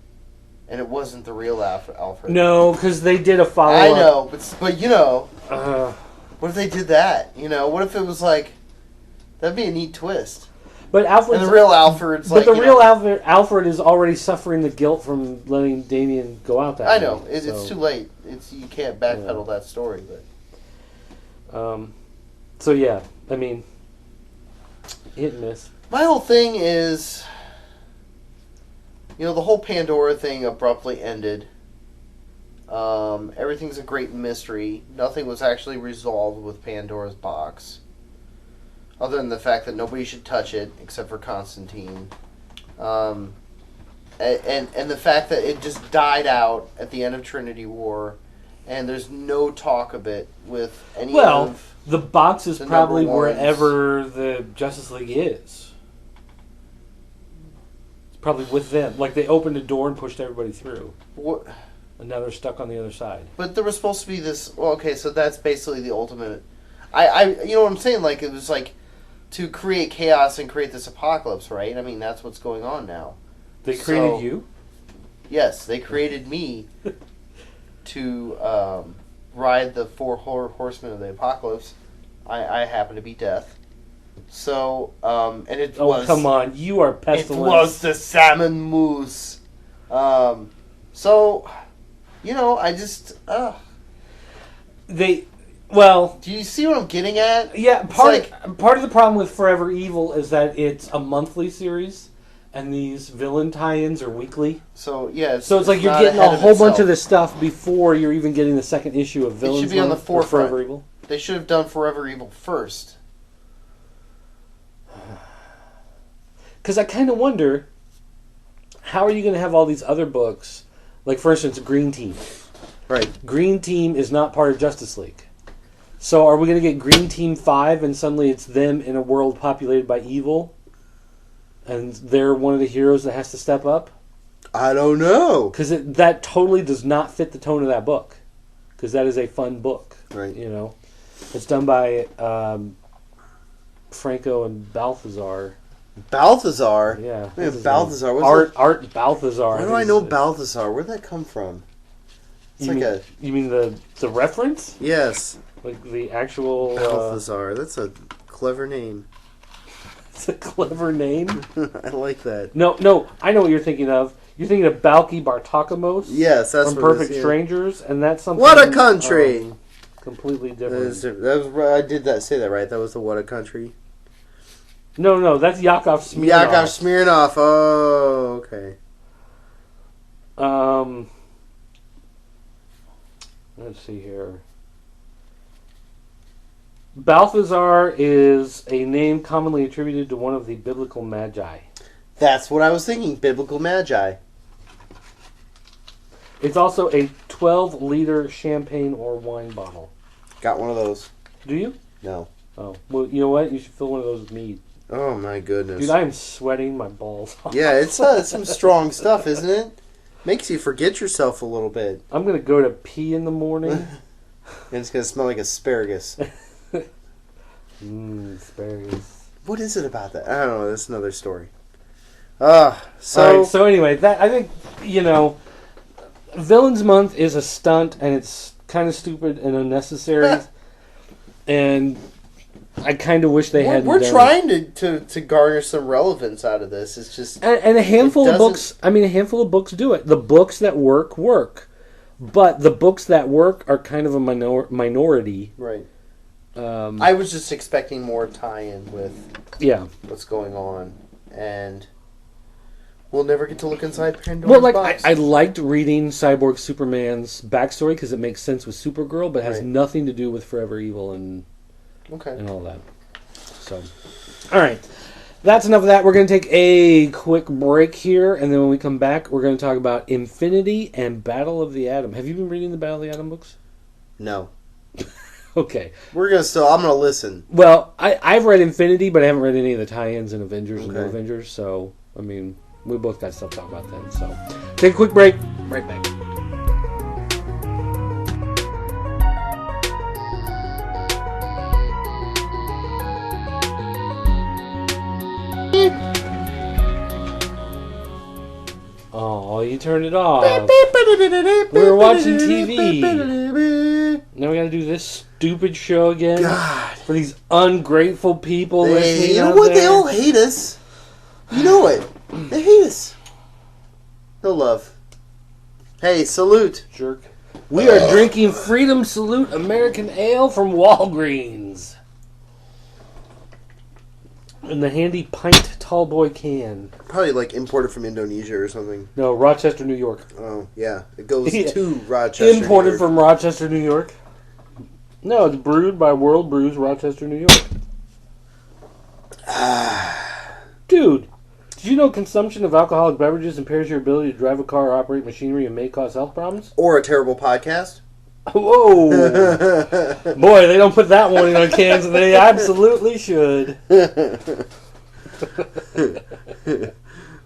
And it wasn't the real Alfred. No, because they did a follow-up. I know, but you know, what if they did that? You know, what if it was like, that'd be a neat twist. But Alfred, and the real Alfred's but the real Alfred is already suffering the guilt from letting Damien go out that night. I know, it's too late. You can't backpedal that story, but. So yeah, I mean, hit and miss. My whole thing is, the whole Pandora thing abruptly ended. Everything's a great mystery. Nothing was actually resolved with Pandora's Box. Other than the fact that nobody should touch it, except for Constantine. And the fact that it just died out at the end of Trinity War, and there's no talk of it with any of... The box is The probably number ones. wherever the Justice League is. It's probably with them. Like, they opened a door and pushed everybody through. What? And now they're stuck on the other side. But there was supposed to be this. Well, okay, so that's basically the ultimate. You know what I'm saying? Like, it was like to create chaos and create this apocalypse, right? I mean, that's what's going on now. They created you? Yes, they created me to ride the four horsemen of the apocalypse. I happen to be death. So, and it was... Oh, come on. You are pestilence. It was the salmon moose. So, you know, I just... Well... Do you see what I'm getting at? Yeah, part of the problem with Forever Evil is that it's a monthly series, and these villain tie-ins are weekly. So, yeah. So it's like you're getting a whole bunch of this stuff before you're even getting the second issue of Villains. It should be on the forefront. Forever Evil. They should have done Forever Evil first. Because I kind of wonder, how are you going to have all these other books? Like, for instance, Green Team. Right. Green Team is not part of Justice League. So are we going to get Green Team 5 and suddenly it's them in a world populated by evil? And they're one of the heroes that has to step up? I don't know. Because that totally does not fit the tone of that book. Because that is a fun book. Right. You know? It's done by Franco and Balthazar. Balthazar? Yeah. Man, Balthazar. Art Balthazar. Why do I know Balthazar? Where'd that come from? It's You mean the reference? Yes. Like the actual... Balthazar. That's a clever name. It's a clever name. I like that. No, I know what you're thinking of. You're thinking of Balki Bartakamos. Yes, that's from what Perfect it is, yeah. Strangers, and that's something... What a country! Completely different. That was I did say that right. That was the What a Country. No, that's Yakov Smirnoff. Yakov Smirnoff. Oh, okay. Let's see here. Balthazar is a name commonly attributed to one of the biblical magi. That's what I was thinking. Biblical magi. It's also a 12-liter champagne or wine bottle. Got one of those. Do you? No. Oh. Well, you know what? You should fill one of those with mead. Oh, my goodness. Dude, I am sweating my balls off. Yeah, it's some strong stuff, isn't it? Makes you forget yourself a little bit. I'm going to go to pee in the morning. And it's going to smell like asparagus. Asparagus. What is it about that? I don't know. That's another story. So anyway, I think, Villains Month is a stunt, and it's kind of stupid and unnecessary. And I kind of wish they hadn't done it. We're trying to garner some relevance out of this. It's just... And a handful of books... I mean, a handful of books do it. The books that work. But the books that work are kind of a minority. Right. I was just expecting more tie-in with what's going on. And... we'll never get to look inside Pandoras Box. I liked reading Cyborg Superman's backstory because it makes sense with Supergirl, but has nothing to do with Forever Evil and all that. So, all right. That's enough of that. We're going to take a quick break here, and then when we come back, we're going to talk about Infinity and Battle of the Atom. Have you been reading the Battle of the Atom books? No. Okay. I'm going to listen. Well, I've read Infinity, but I haven't read any of the tie-ins in Avengers and No Avengers, so, I mean... we both got stuff to talk about then, so... take a quick break. Right back. Oh, you turned it off. We were watching TV. Now we gotta do this stupid show again? God. For these ungrateful people listening You know out what? there. They all hate us. You know it. They hate us. No love. Hey, salute. Jerk. We are drinking Freedom Salute American Ale from Walgreens. In the handy pint tall boy can. Probably like imported from Indonesia or something. No, Rochester, New York. Oh, yeah. It goes to Rochester, Imported New York. from Rochester, New York. No, it's brewed by World Brews, Rochester, New York. Dude, did you know consumption of alcoholic beverages impairs your ability to drive a car or operate machinery and may cause health problems? Or a terrible podcast. Whoa! Boy, they don't put that one in our cans, and they absolutely should.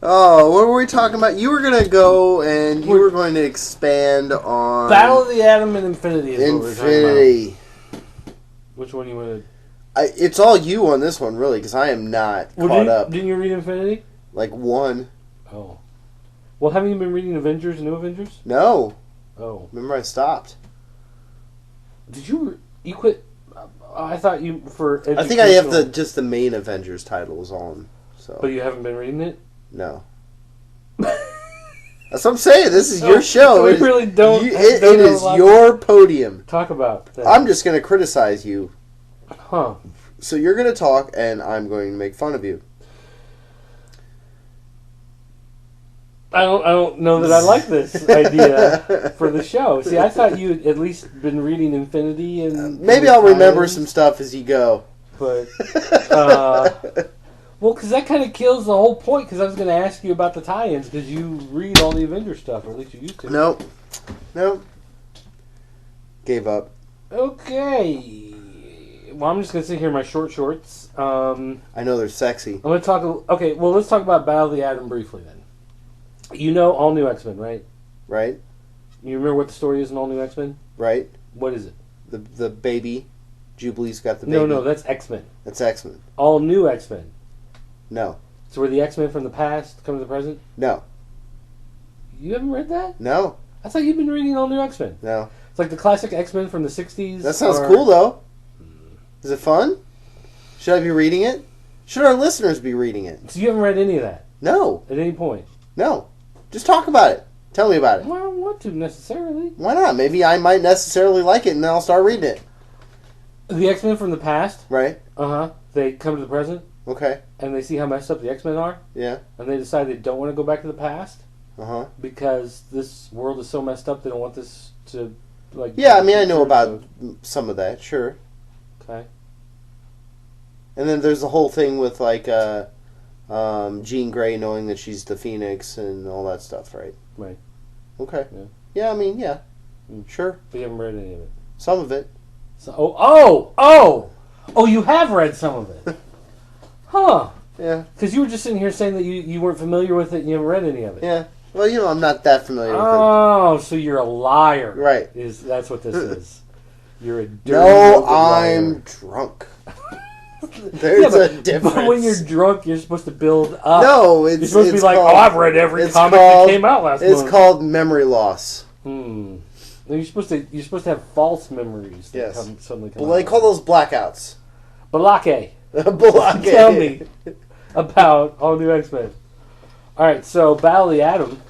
Oh, what were we talking about? You were going to go and you were going to expand on... Battle of the Atom and Infinity is what we're talking about. Which one you want to... It's all you on this one, really, because I am not caught up. Didn't you read Infinity? Like one. Oh. Well, haven't you been reading Avengers, New Avengers? No. Oh. Remember, I stopped. Did you quit? I thought you, for I think I have just the main Avengers titles on. So. But you haven't been reading it? No. That's what I'm saying. This is your show. So we really don't. It is your podium. Talk about that. I'm just going to criticize you. Huh. So you're going to talk, and I'm going to make fun of you. I don't know that I like this idea for the show. See, I thought you had at least been reading Infinity and maybe I'll remember some stuff as you go. But well, because that kind of kills the whole point. Because I was going to ask you about the tie-ins because you read all the Avengers stuff, or at least you used to. Nope. Gave up. Okay. Well, I'm just going to sit here in my shorts. I know they're sexy. I'm going to talk. Okay. Well, let's talk about Battle of the Atom briefly then. You know All New X-Men, right? Right. You remember what the story is in All New X-Men? Right. What is it? The baby. Jubilee's got the baby. No, that's X-Men. That's X-Men. All New X-Men. No. So were the X-Men from the past come to the present? No. You haven't read that? No. I thought you'd been reading All New X-Men. No. It's like the classic X-Men from the 60s. That sounds cool, though. Is it fun? Should I be reading it? Should our listeners be reading it? So you haven't read any of that? No. At any point? No. Just talk about it. Tell me about it. Well, I don't want to necessarily. Why not? Maybe I might necessarily like it and then I'll start reading it. The X-Men from the past? Right. Uh-huh. They come to the present. Okay. And they see how messed up the X-Men are. Yeah. And they decide they don't want to go back to the past. Uh-huh. Because this world is so messed up, they don't want this to, like... Yeah, I mean, I know about some of that, sure. Okay. And then there's the whole thing with, like, Jean Grey knowing that she's the Phoenix and all that stuff, right? Right. Okay. Yeah. Yeah, I mean, yeah. Sure. But you haven't read any of it. Some of it. So, Oh, you have read some of it. Huh. Yeah. Because you were just sitting here saying that you weren't familiar with it and you haven't read any of it. Yeah. Well, you know, I'm not that familiar with it. Oh, so you're a liar. Right. That's what this is. You're a dirty No, liar. I'm drunk. There's a difference. But when you're drunk, you're supposed to build up. No, you're supposed to be like, called, I've read every comic that came out last month. It's called memory loss. No, you're supposed to have false memories. That suddenly come Well, they call those blackouts. Balake. Balake. Tell me about All New X-Men. All right, so Battle of the Atom.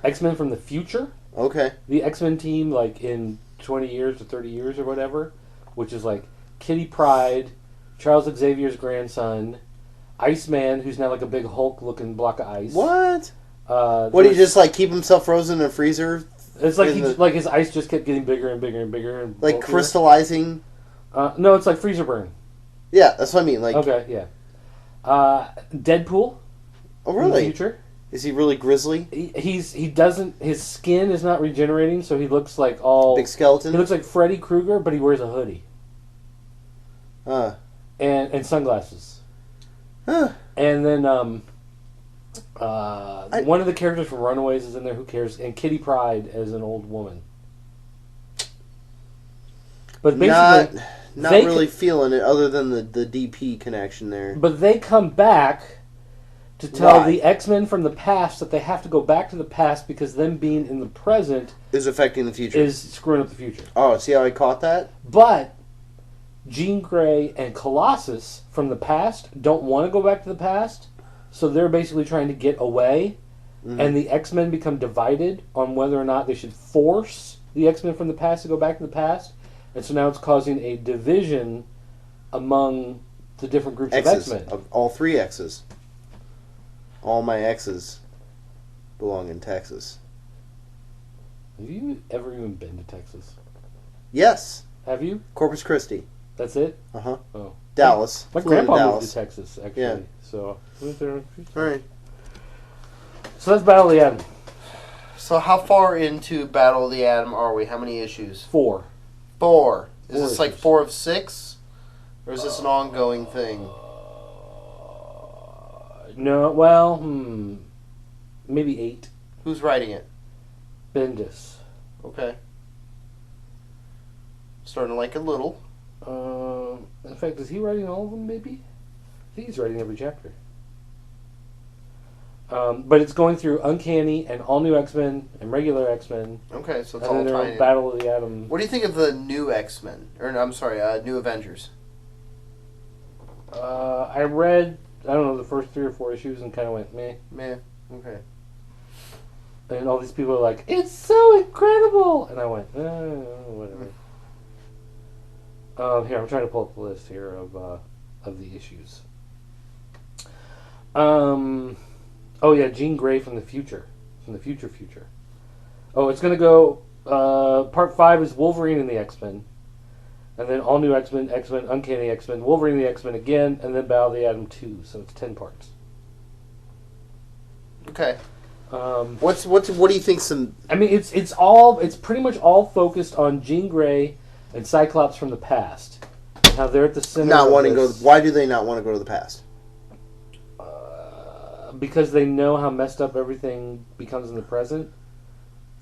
X-Men from the future. Okay. The X-Men team, like in 20 years or 30 years or whatever, which is like Kitty Pryde, Charles Xavier's grandson, Iceman, who's now like a big Hulk-looking block of ice. What? What, he just like keep himself frozen in a freezer? It's like like his ice just kept getting bigger and bigger and bigger and like bulkier. Crystallizing. No, it's like freezer burn. Yeah, that's what I mean. Like okay, yeah. Deadpool. Oh, really? In the future. Is he really grizzly? He doesn't. His skin is not regenerating, so he looks like all big skeleton. He looks like Freddy Krueger, but he wears a hoodie. And sunglasses. Huh. And then one of the characters from Runaways is in there. Who cares? And Kitty Pryde as an old woman. But basically, not really feeling it, other than the DP connection there. But they come back to tell the X-Men from the past that they have to go back to the past because them being in the present is affecting the future. Is screwing up the future. Oh, see how I caught that? But Jean Grey and Colossus from the past don't want to go back to the past, so they're basically trying to get away. Mm-hmm. And the X-Men become divided on whether or not they should force the X-Men from the past to go back to the past. And so now it's causing a division among the different groups of X-Men. All three X's. All my X's belong in Texas. Have you ever even been to Texas? Yes. Have you? Corpus Christi. That's it? Uh-huh. Oh. Dallas. My grandpa moved to Texas, actually. Yeah. So, I went there. All right. So that's Battle of the Atom. So how far into Battle of the Atom are we? How many issues? 4. 4. Is this issues. like 4 of 6? Or is this an ongoing thing? No, well, maybe 8. Who's writing it? Bendis. Okay. Starting to like it a little. In fact, is he writing all of them, maybe? I think he's writing every chapter. But it's going through Uncanny and All New X-Men and regular X-Men. Okay, so it's and all then they're tying on in. Battle of the Atom. What do you think of the new X-Men? Or, no, I'm sorry, new Avengers? I read, I don't know, the first 3 or 4 issues and kind of went, meh. Meh. Okay. And all these people are like, it's so incredible! And I went, whatever. Here, I'm trying to pull up the list here of the issues. Oh yeah, Jean Grey from the future. From the future. Oh, it's going to go, part 5 is Wolverine and the X-Men. And then All New X-Men, X-Men, Uncanny X-Men, Wolverine and the X-Men again, and then Battle of the Atom 2. So it's 10 parts. Okay. What do you think some... I mean, it's pretty much all focused on Jean Grey and Cyclops from the past. And how they're at the center Why do they not want to go to the past? Because they know how messed up everything becomes in the present.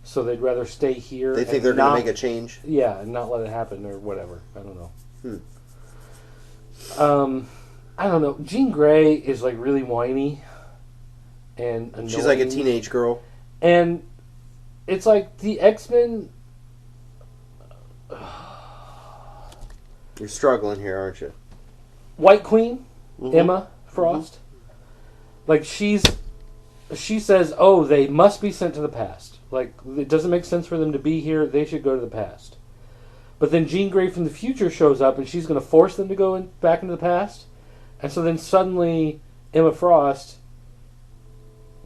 So they'd rather stay here. They think they're going to make a change? Yeah, and not let it happen or whatever. I don't know. I don't know. Jean Grey is like really whiny and annoying. She's like a teenage girl. And it's like the X-Men... You're struggling here, aren't you? White Queen, Emma Frost. Like, she says, oh, they must be sent to the past. Like, it doesn't make sense for them to be here. They should go to the past. But then Jean Grey from the future shows up, and she's going to force them to go back into the past. And so then suddenly Emma Frost,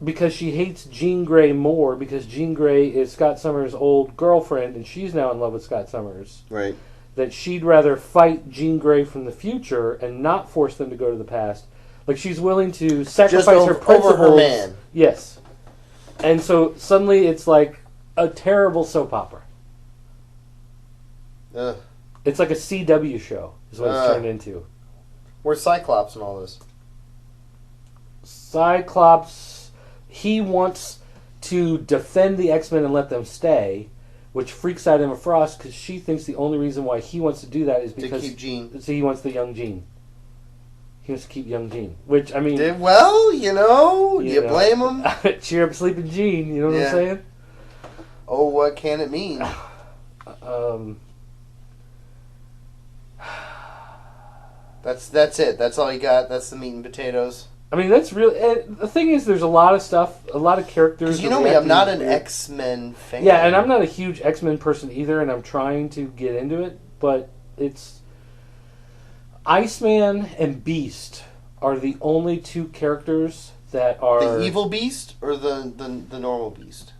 because she hates Jean Grey more, because Jean Grey is Scott Summers' old girlfriend, and she's now in love with Scott Summers. Right. That she'd rather fight Jean Grey from the future and not force them to go to the past. Like, she's willing to sacrifice her principles. Over her man. Yes. And so suddenly it's like a terrible soap opera. It's like a CW show is what it's turned into. Where's Cyclops and all this? Cyclops, he wants to defend the X-Men and let them stay, which freaks out Emma Frost because she thinks the only reason why he wants to do that is because to keep Jean. So he wants the young Jean. He wants to keep young Jean, which I mean. Well, you blame him? Cheer up, sleeping Jean. You know what I'm saying? Oh, what can it mean? That's it. That's all you got. That's the meat and potatoes. I mean, that's really... the thing is, there's a lot of stuff, a lot of characters... Because you know me, I'm not an X-Men fan. Yeah, and I'm not a huge X-Men person either, and I'm trying to get into it, but it's... Iceman and Beast are the only 2 characters that are... The evil Beast or the normal Beast?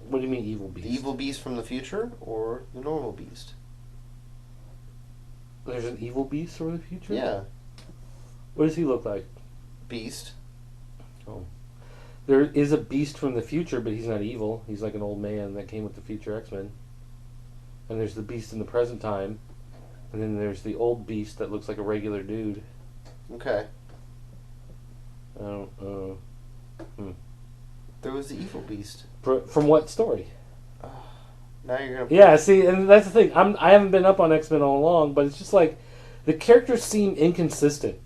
What do you mean evil Beast? The evil Beast from the future or the normal Beast? There's an evil Beast from the future? Yeah. What does he look like? Beast. Oh. There is a Beast from the future, but he's not evil. He's like an old man that came with the future X-Men. And there's the Beast in the present time. And then there's the old Beast that looks like a regular dude. Okay. I don't There was the evil Beast. From what story? Now you're gonna... Yeah, see, and that's the thing. I haven't been up on X-Men all along, but it's just like the characters seem inconsistent.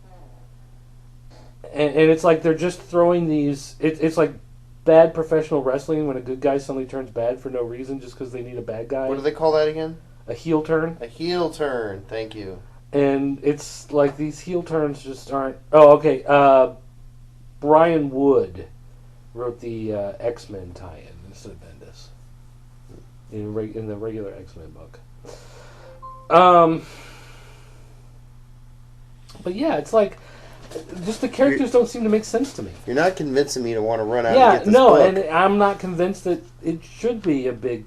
And it's like they're just throwing these... It's like bad professional wrestling when a good guy suddenly turns bad for no reason just because they need a bad guy. What do they call that again? A heel turn. A heel turn. Thank you. And it's like these heel turns just aren't... Oh, okay. Brian Wood wrote the X-Men tie-in instead of Bendis in the regular X-Men book. But yeah, it's like just the characters don't seem to make sense to me. You're not convincing me to want to run out and get this book. And I'm not convinced that it should be a big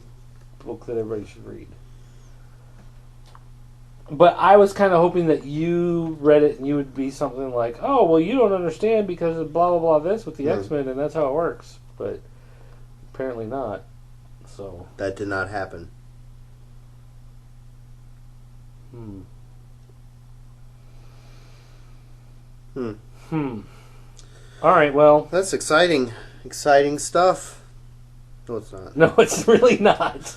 book that everybody should read. But I was kind of hoping that you read it and you would be something like, oh, well, you don't understand because of blah, blah, blah this with the X-Men and that's how it works. But apparently not. So That did not happen. All right, well, That's exciting. Exciting stuff. No, it's not. no, it's really not.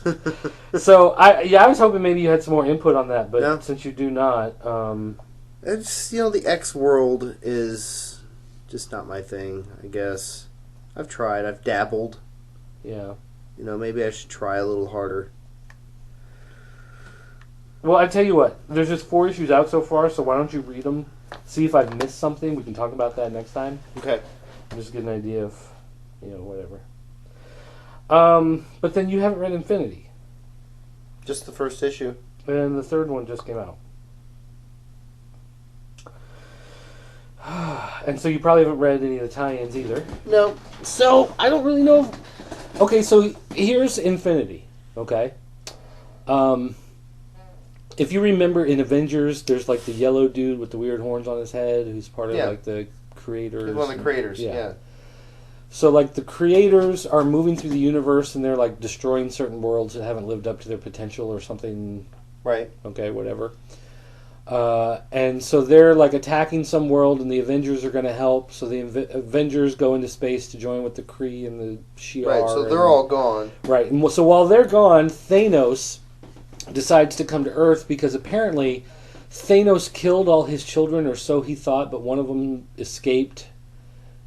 So I was hoping maybe you had some more input on that, but No. since you do not, It's, the X world is just not my thing, I guess. I've tried. I've dabbled. yeah. Maybe I should try a little harder. Well, I tell you what, there's just 4 issues out so far, so why don't you read them? See if I've missed something. We can talk about that next time. Okay. Just get an idea of, whatever. But then you haven't read Infinity. Just the first issue. And the third one just came out. And so you probably haven't read any of the tie-ins either. No. So, I don't really know. Okay, so here's Infinity, okay? If you remember in Avengers, there's like the yellow dude with the weird horns on his head who's part of like the creators. He's one of the creators, yeah. So like the creators are moving through the universe and they're like destroying certain worlds that haven't lived up to their potential or something. Right. Okay, whatever. And so they're like attacking some world and the Avengers are going to help. So the Avengers go into space to join with the Kree and the Shi'ar. Right, so they're all gone. Right, and so while they're gone, Thanos decides to come to Earth because apparently Thanos killed all his children, or so he thought, but one of them escaped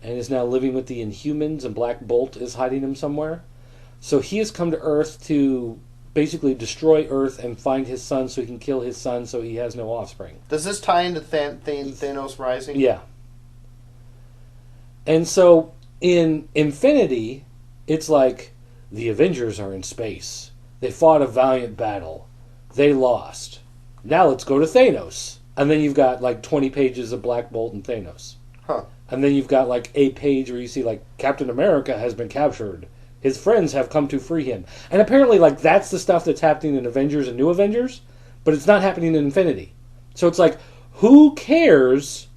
and is now living with the Inhumans, and Black Bolt is hiding him somewhere. So he has come to Earth to basically destroy Earth and find his son so he can kill his son so he has no offspring. Does this tie into Thanos Rising? Yeah. And so in Infinity, it's like the Avengers are in space. They fought a valiant battle. They lost. Now let's go to Thanos. And then you've got like 20 pages of Black Bolt and Thanos. Huh. And then you've got like a page where you see like Captain America has been captured. His friends have come to free him. And apparently like that's the stuff that's happening in Avengers and New Avengers, but it's not happening in Infinity. So it's like, who cares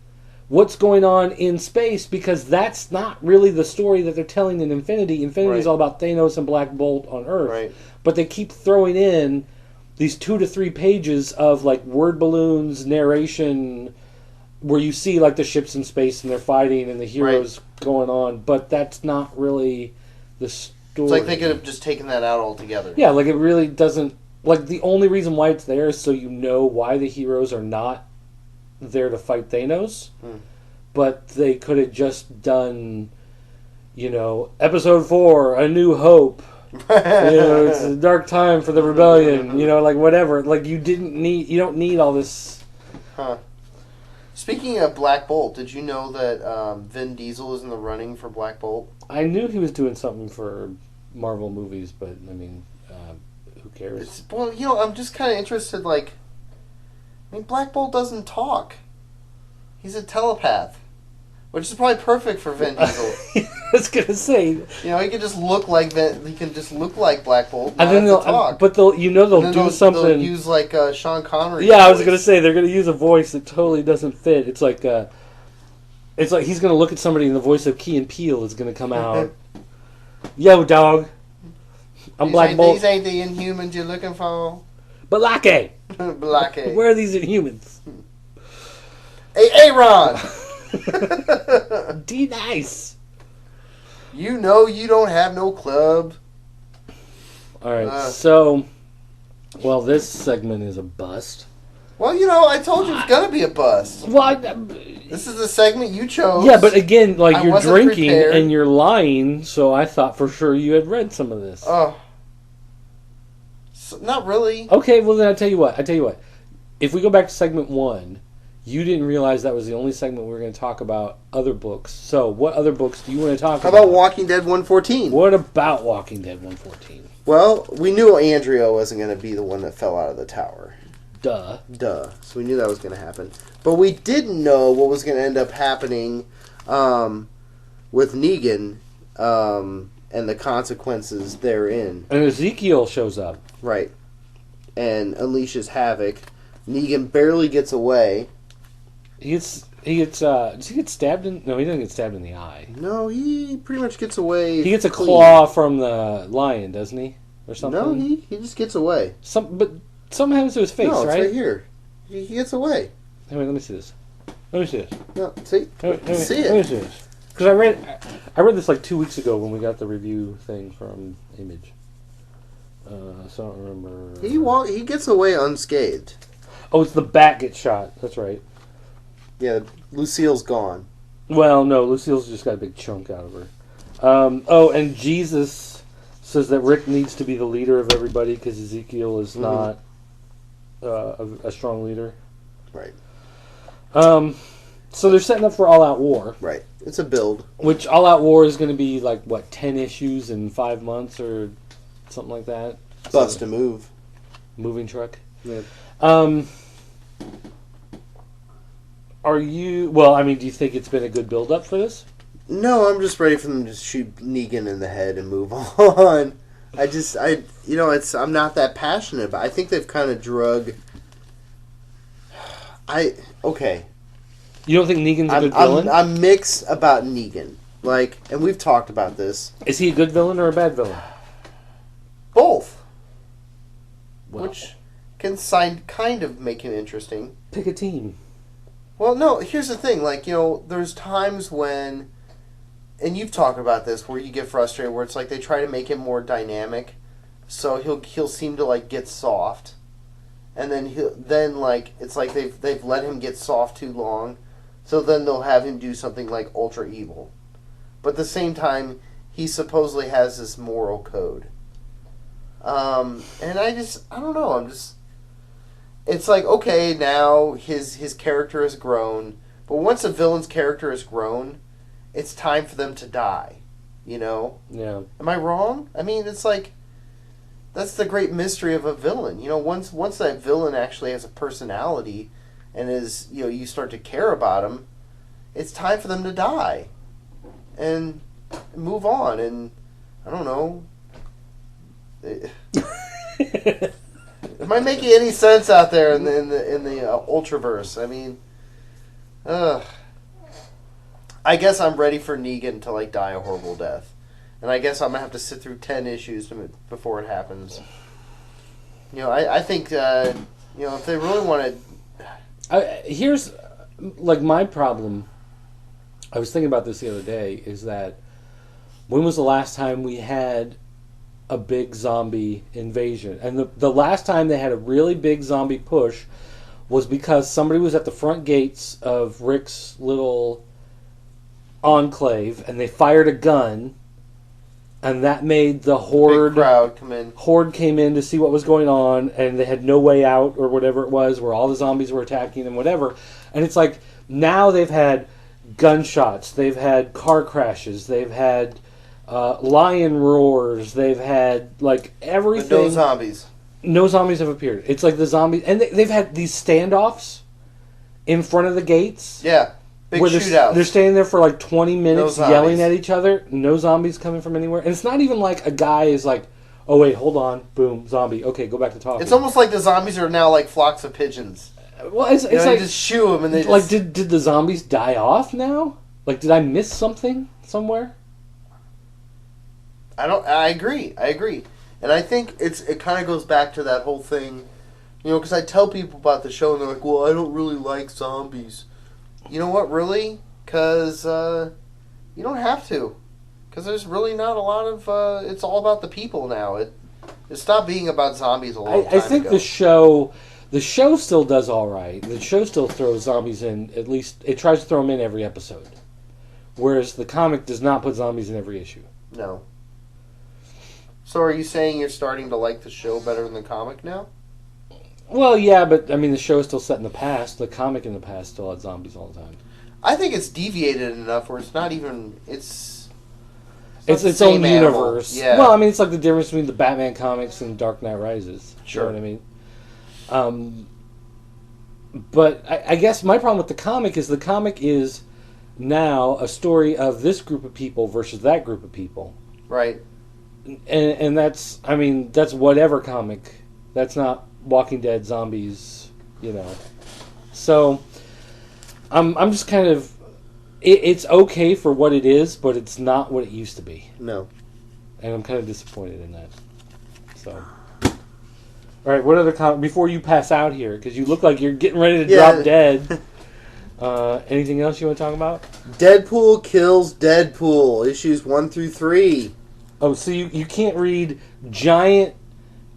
what's going on in space, because that's not really the story that they're telling in Infinity. Infinity is all about Thanos and Black Bolt on Earth. Right. But they keep throwing in these 2 to 3 pages of like word balloons, narration, where you see like the ships in space and they're fighting and the heroes going on, but that's not really the story. It's like they could have just taken that out altogether. Yeah, like it really doesn't. Like the only reason why it's there is so you know why the heroes are not there to fight Thanos. But they could have just done, episode 4, A New Hope. It's a dark time for the rebellion. Like whatever. Like you don't need all this. Huh. Speaking of Black Bolt, did you know that Vin Diesel is in the running for Black Bolt? I knew he was doing something for Marvel movies, but I mean, who cares? I'm just kind of interested. Black Bolt doesn't talk. He's a telepath, which is probably perfect for Vin Diesel. I was gonna say, he can just look like He can just look like Black Bolt. And then they'll talk. But they'll do something. They'll use like Sean Connery. Yeah, I was gonna say they're gonna use a voice that totally doesn't fit. It's like he's gonna look at somebody and the voice of Key and Peele is gonna come out. Yo, dog. I'm Black Bolt. These ain't the Inhumans you're looking for. Balake. Balake. Where are these Inhumans? Hey, Ron. D nice. You know you don't have no club. All right, well, this segment is a bust. Well, I told you it's gonna be a bust. Well, this is the segment you chose. Yeah, but again, like you're drinking prepared. and you're lying, so I thought for sure you had read some of this. Oh, not really. Okay, well then I tell you what. If we go back to segment 1, you didn't realize that was the only segment we were going to talk about other books. So, what other books do you want to talk about? How about Walking Dead 114? What about Walking Dead 114? Well, we knew Andrea wasn't going to be the one that fell out of the tower. Duh. So we knew that was going to happen. But we didn't know what was going to end up happening with Negan and the consequences therein. And Ezekiel shows up. Right. And unleashes havoc. Negan barely gets away. He gets. Does he get stabbed in? No, he doesn't get stabbed in the eye. No, he pretty much gets away. He gets a clean. claw from the lion, doesn't he, or something? No, he just gets away. But something happens to his face, no, it's right? right here. He gets away. Hey, wait, let me see this. Let me see this. No, see, Let me see Let me it. see this. Because I read this like 2 weeks ago when we got the review thing from Image. So I don't remember. He gets away unscathed. Oh, it's the bat gets shot. That's right. Yeah, Lucille's gone. Well, no, Lucille's just got a big chunk out of her. And Jesus says that Rick needs to be the leader of everybody because Ezekiel is not a strong leader. Right. So they're setting up for All Out War. Right. It's a build. Which All Out War is going to be like, what, 10 issues in 5 months or something like that? Bust a move. Moving truck. Yeah. Are you... Well, I mean, do you think it's been a good build-up for this? No, I'm just ready for them to shoot Negan in the head and move on. I'm not that passionate, but I think they've kind of drug... Okay. You don't think Negan's a good villain? I'm mixed about Negan. Like, and we've talked about this. Is he a good villain or a bad villain? Both. Well, which can kind of make him interesting. pick a team. Well, no, here's the thing. Like, there's times when, and you've talked about this, where you get frustrated, where it's like they try to make him more dynamic, so he'll seem to like get soft, and then it's like they've let him get soft too long, so then they'll have him do something like ultra evil, but at the same time he supposedly has this moral code. And I don't know. It's like, okay, now his character has grown, but once a villain's character has grown, it's time for them to die. Yeah. Am I wrong? I mean, it's like, that's the great mystery of a villain. Once that villain actually has a personality and is, you start to care about him, it's time for them to die and move on. And I don't know. Am I making any sense out there in the Ultraverse? I mean, I guess I'm ready for Negan to like die a horrible death, and I guess I'm gonna have to sit through 10 issues before it happens. I think if they really want to, here's like my problem. I was thinking about this the other day. Is that when was the last time we had a big zombie invasion? And the last time they had a really big zombie push was because somebody was at the front gates of Rick's little enclave and they fired a gun, and that made the horde big crowd come in. Horde came in to see what was going on, and they had no way out or whatever it was, where all the zombies were attacking them, whatever. And it's like now they've had gunshots, they've had car crashes, they've had lion roars, they've had like everything. But no zombies. No zombies have appeared. It's like the zombies, and they've had these standoffs in front of the gates. Yeah, big where shootouts. They're standing there for like 20 minutes No yelling at each other. No zombies coming from anywhere, and it's not even like a guy is like, "Oh wait, hold on, boom, zombie. Okay, go back to talking." It's almost like the zombies are now like flocks of pigeons. Well, it's like just shoo them, and they like did the zombies die off now? Like, did I miss something somewhere? I agree, and I think it kind of goes back to that whole thing, because I tell people about the show and they're like, "Well, I don't really like zombies." You know what? Really? Because you don't have to, because there's really not a lot of. It's all about the people now. It stopped being about zombies a long time ago. I think the show still does all right. The show still throws zombies in. At least it tries to throw them in every episode, whereas the comic does not put zombies in every issue. No. So are you saying you're starting to like the show better than the comic now? Well, yeah, but I mean the show is still set in the past. The comic in the past still had zombies all the time. I think it's deviated enough where it's not even it's its own animal. universe. Yeah. Well, I mean it's like the difference between the Batman comics and Dark Knight Rises. Sure. You know what I mean? But I guess my problem with the comic is now a story of this group of people versus that group of people. Right. And that's whatever comic. That's not Walking Dead zombies, So I'm just kind of... It's okay for what it is, but it's not what it used to be. No. And I'm kind of disappointed in that. So... Alright, what other... Before you pass out here, because you look like you're getting ready to drop dead. Anything else you want to talk about? Deadpool kills Deadpool, issues 1 through 3. Oh, so you can't read giant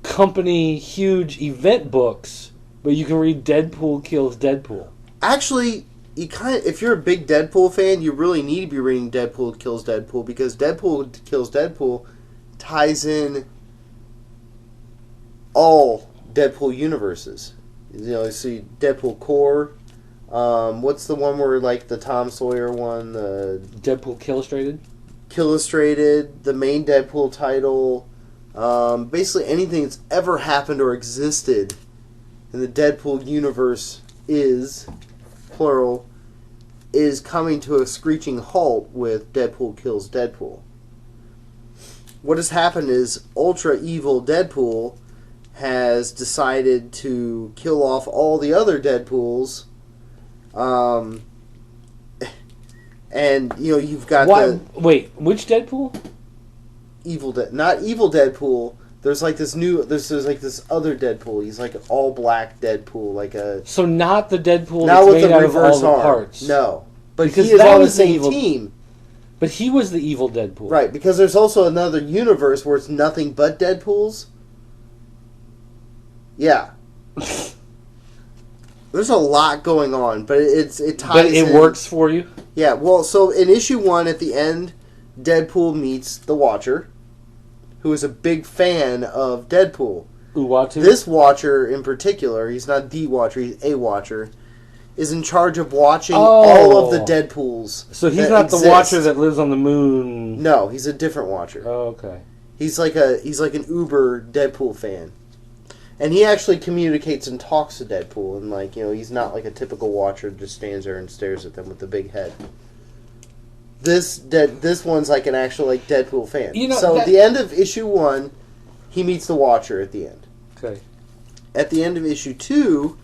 company, huge event books, but you can read Deadpool kills Deadpool. Actually, if you're a big Deadpool fan, you really need to be reading Deadpool kills Deadpool, because Deadpool kills Deadpool ties in all Deadpool universes. You know, you see Deadpool Core. What's the one where, like, the Tom Sawyer one? The Deadpool Killustrated? Killustrated, the main Deadpool title. Basically anything that's ever happened or existed in the Deadpool universe is, plural, is coming to a screeching halt with Deadpool kills Deadpool. What has happened is ultra evil Deadpool has decided to kill off all the other Deadpools. And, you know, you've got Wait, which Deadpool? Not evil Deadpool. There's like this there's like this other Deadpool. He's like an all black Deadpool, like a... So not the Deadpool not that's with made the out of all reverse the arm. parts. No. But Because he is that on the was the same evil team. But he was the evil Deadpool. Right, because there's also another universe where it's nothing but Deadpools. Yeah. There's a lot going on, but it ties But it in. works for you? Yeah, well, so in issue 1, at the end, Deadpool meets the Watcher, who is a big fan of Deadpool. Uatu? This Watcher in particular, he's not the Watcher, he's a Watcher, is in charge of watching all of the Deadpools. So he's not the Watcher that lives on the moon. No, he's a different Watcher. Oh, okay. He's like an uber Deadpool fan. And he actually communicates and talks to Deadpool, and, like, you know, he's not like a typical Watcher that just stands there and stares at them with the big head. This one's like an actual, like, Deadpool fan. You know, so at the end of issue 1, he meets the Watcher at the end. Okay. At the end of issue 2,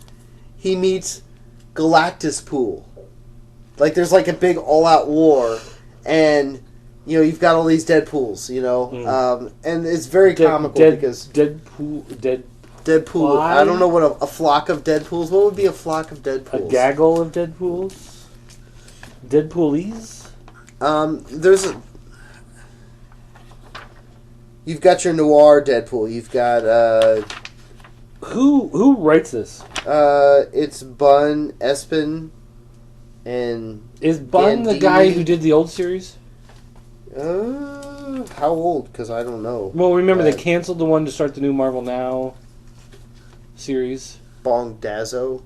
he meets Galactuspool. Like, there's like a big all-out war, and, you know, you've got all these Deadpools, you know, and it's very comical because Deadpool. I don't know what a flock of Deadpools. What would be a flock of Deadpools? A gaggle of Deadpools? Deadpoolies? You've got your noir Deadpool. You've got Who writes this? It's Bun Espen and is Bun the guy who did the old series? How old? Because I don't know. Well, remember they canceled the one to start the new Marvel Now series. Bong Dazzo.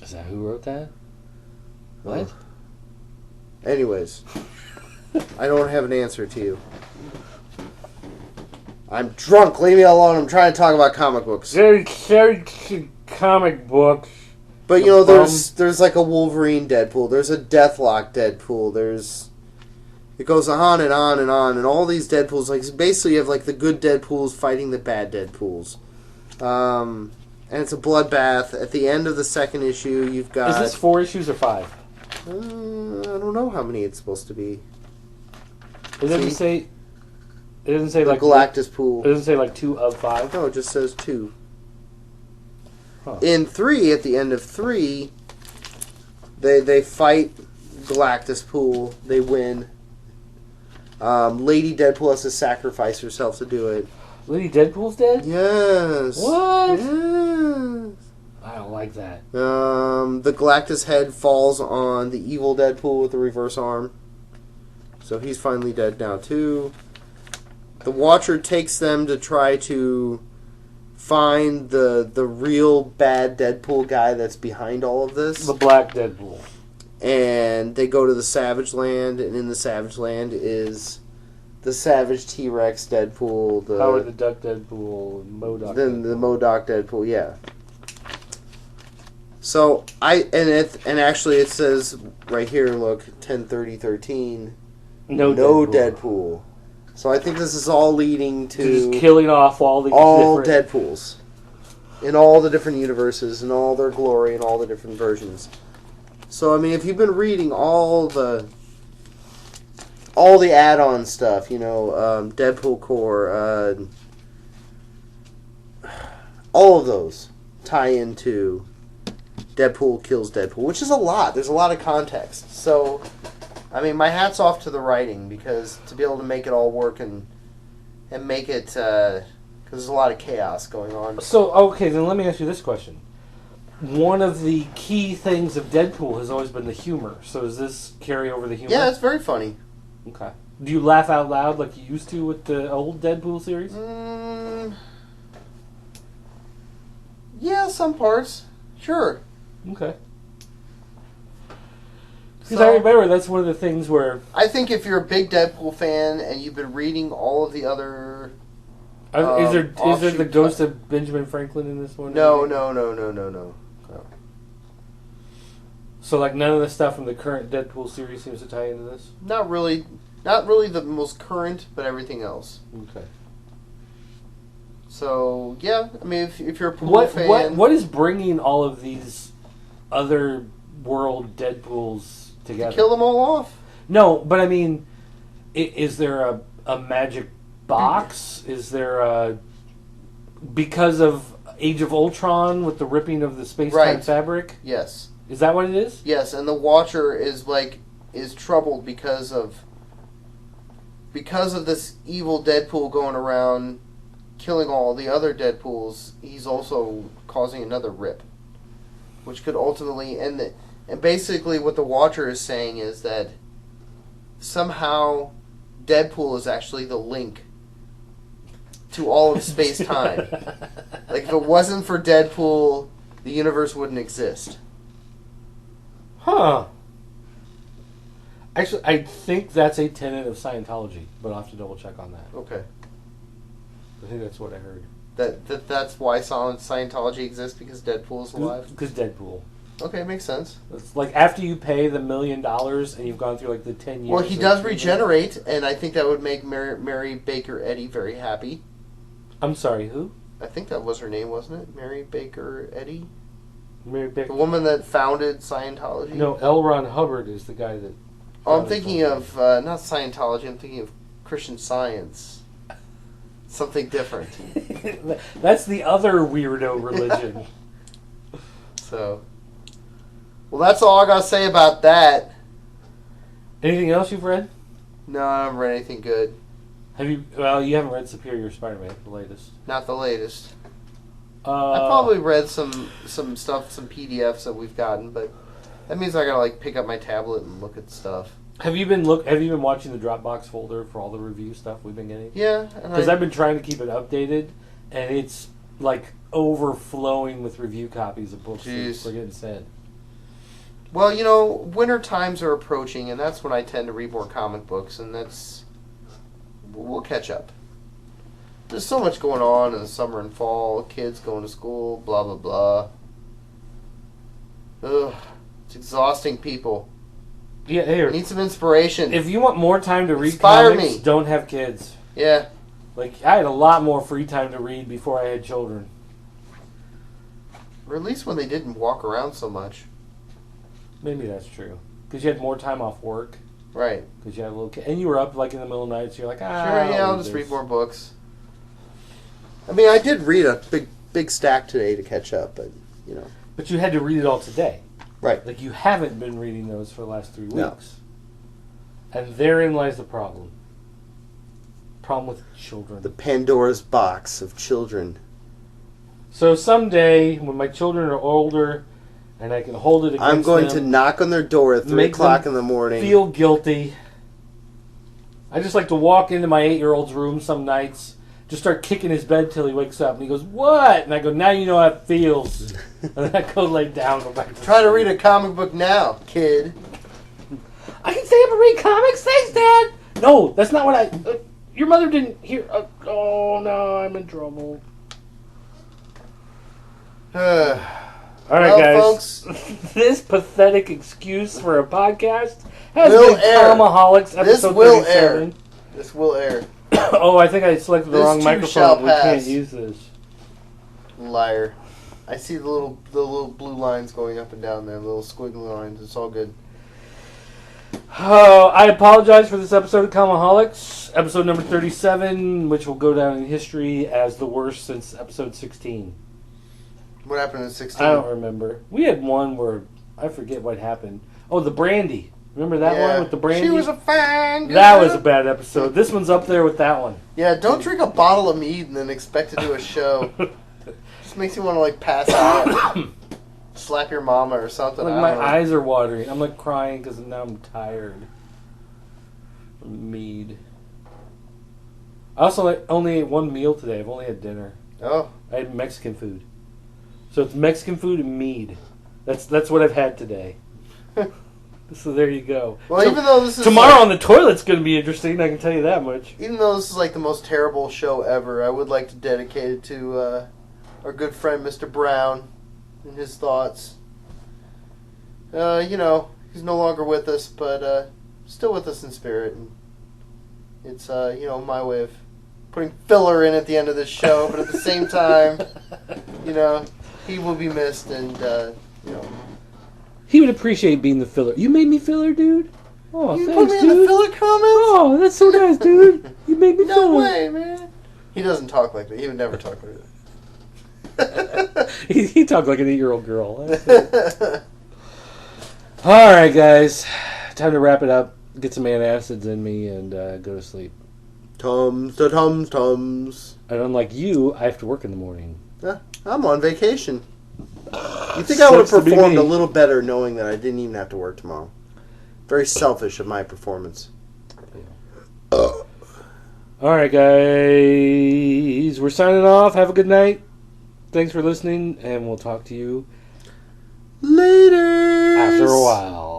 Is that who wrote that? What? Anyways, I don't have an answer to you. I'm drunk. Leave me alone. I'm trying to talk about comic books. Very comic books. But, you know, there's like a Wolverine Deadpool. There's a Deathlock Deadpool. It goes on and on and on. And all these Deadpools, like, basically you have, like, the good Deadpools fighting the bad Deadpools. And it's a bloodbath. At the end of the second issue, you've got... Is this 4 issues or 5? I don't know how many it's supposed to be. It doesn't say... It doesn't say, like... Galactuspool. It doesn't say, like, 2 of 5? No, it just says 2. Huh. In 3, at the end of 3, they fight Galactuspool. They win. Lady Deadpool has to sacrifice herself to do it. Lady Deadpool's dead? Yes. What? Yes. I don't like that. The Galactus head falls on the evil Deadpool with the reverse arm. So he's finally dead now, too. The Watcher takes them to try to find the real bad Deadpool guy that's behind all of this. The Black Deadpool. And they go to the Savage Land, and in the Savage Land is the Savage T-Rex Deadpool, the Howard the Duck Deadpool, MODOK then Deadpool. the MODOK Deadpool, yeah. So and actually it says right here, look, 10/30/13, no Deadpool. So I think this is all leading to just killing off all these all different... Deadpools. in all the different universes and all their glory and all the different versions. So, I mean, if you've been reading all the add-on stuff, Deadpool Core, all of those tie into Deadpool Kills Deadpool, which is a lot. There's a lot of context. So, I mean, my hat's off to the writing, because to be able to make it all work and make it, because there's a lot of chaos going on. So, okay, then let me ask you this question. One of the key things of Deadpool has always been the humor. So does this carry over the humor? Yeah, it's very funny. Okay. Do you laugh out loud like you used to with the old Deadpool series? Yeah, some parts. Sure. Okay. Because I remember that's one of the things where... I think if you're a big Deadpool fan and you've been reading all of the other... is there the ghost of Benjamin Franklin in this one? No. So, like, none of the stuff from the current Deadpool series seems to tie into this? Not really. Not really the most current, but everything else. Okay. So, yeah, I mean, if you're a pool fan... What is bringing all of these other world Deadpools together? To kill them all off. No, but I mean, is there a magic box? Is there a... Because of Age of Ultron with the ripping of the space-time fabric? Yes. Is that what it is? Yes, and the Watcher is troubled because of this evil Deadpool going around killing all the other Deadpools. He's also causing another rip, which could ultimately end it. And basically what the Watcher is saying is that somehow Deadpool is actually the link to all of space-time. Like, if it wasn't for Deadpool, the universe wouldn't exist. Huh. Actually, I think that's a tenet of Scientology, but I'll have to double check on that. Okay. I think that's what I heard. That's why Scientology exists, because Deadpool is alive? Because Deadpool. Okay, makes sense. It's like after you pay the $1 million and you've gone through like the 10 years. Well, he does regenerate, and I think that would make Mary Baker Eddy very happy. I'm sorry, who? I think that was her name, wasn't it? Mary Baker Eddy? Mary Baker. The woman that founded Scientology? No, L. Ron Hubbard is the guy that... Oh, I'm thinking of, not Scientology, I'm thinking of Christian Science. Something different. That's the other weirdo religion. So... Well, that's all I gotta say about that. Anything else you've read? No, I haven't read anything good. Well, you haven't read Superior Spider-Man, the latest. Not the latest. I probably read some stuff, some PDFs that we've gotten, but that means I gotta pick up my tablet and look at stuff. Have you been watching the Dropbox folder for all the review stuff we've been getting? Yeah, because I've been trying to keep it updated, and it's overflowing with review copies of books that are getting sent. Well, winter times are approaching, and that's when I tend to read more comic books, and we'll catch up. There's so much going on in the summer and fall, kids going to school, blah, blah, blah. Ugh, it's exhausting, people. Yeah, here. I need some inspiration. If you want more time to read comics, don't have kids. Yeah. I had a lot more free time to read before I had children. Or at least when they didn't walk around so much. Maybe that's true. Because you had more time off work. Right. Because you had a little kid. And you were up in the middle of the night, so you're like, Sure, yeah, I'll just read more books. I mean, I did read a big stack today to catch up, but, But you had to read it all today. Right. You haven't been reading those for the last 3 weeks. No. And therein lies the problem. Problem with children. The Pandoras Box of children. So someday, when my children are older... and I can hold it against them. I'm going to knock on their door at 3 o'clock in the morning. Feel guilty. I just like to walk into my 8-year-old's room some nights, just start kicking his bed till he wakes up, and he goes, "What?" And I go, "Now you know how it feels." And then I go lay down, go back to Try to read a comic book now, kid. I can stay up and read comics, thanks, Dad. No, that's not what I. Your mother didn't hear. Oh no, I'm in trouble. All right, guys. Folks, this pathetic excuse for a podcast has been Comiholics episode 37. This will air. Oh, I think I selected the wrong microphone. We can't use this. Liar. I see the little blue lines going up and down there, the little squiggly lines. It's all good. Oh, I apologize for this episode of Comiholics, episode number 37, which will go down in history as the worst since episode 16. What happened in 16? I don't remember. We had one where I forget what happened. Oh, the brandy. Remember that one with the brandy? She was a fine girl. That was a bad episode. This one's up there with that one. Yeah, don't drink a bottle of mead and then expect to do a show. Just makes you want to like pass out, slap your mama or something. Like my eyes are watering. I'm like crying because now I'm tired. Mead. I also only ate one meal today. I've only had dinner. Oh, I had Mexican food. So it's Mexican food and mead. That's what I've had today. So there you go. Well, so even though this is tomorrow on the toilet's going to be interesting, I can tell you that much. Even though this is like the most terrible show ever, I would like to dedicate it to our good friend Mr. Brown and his thoughts. You know, he's no longer with us, but still with us in spirit. And it's you know, my way of putting filler in at the end of this show, but at the same time, you know, he will be missed, and you know. He would appreciate being the filler. You made me filler, dude. Oh, you thanks, put me dude. in the filler comments? Oh, that's so nice, dude. You made me filler. No way, man. He doesn't talk like that. He would never talk like that. he talked like an 8-year-old girl. All right, guys. Time to wrap it up. Get some antacids in me and go to sleep. Tums. And unlike you, I have to work in the morning. I'm on vacation. You think I would have performed a little better knowing that I didn't even have to work tomorrow? Very selfish of my performance. Yeah. All right, guys. We're signing off. Have a good night. Thanks for listening, and we'll talk to you later after a while.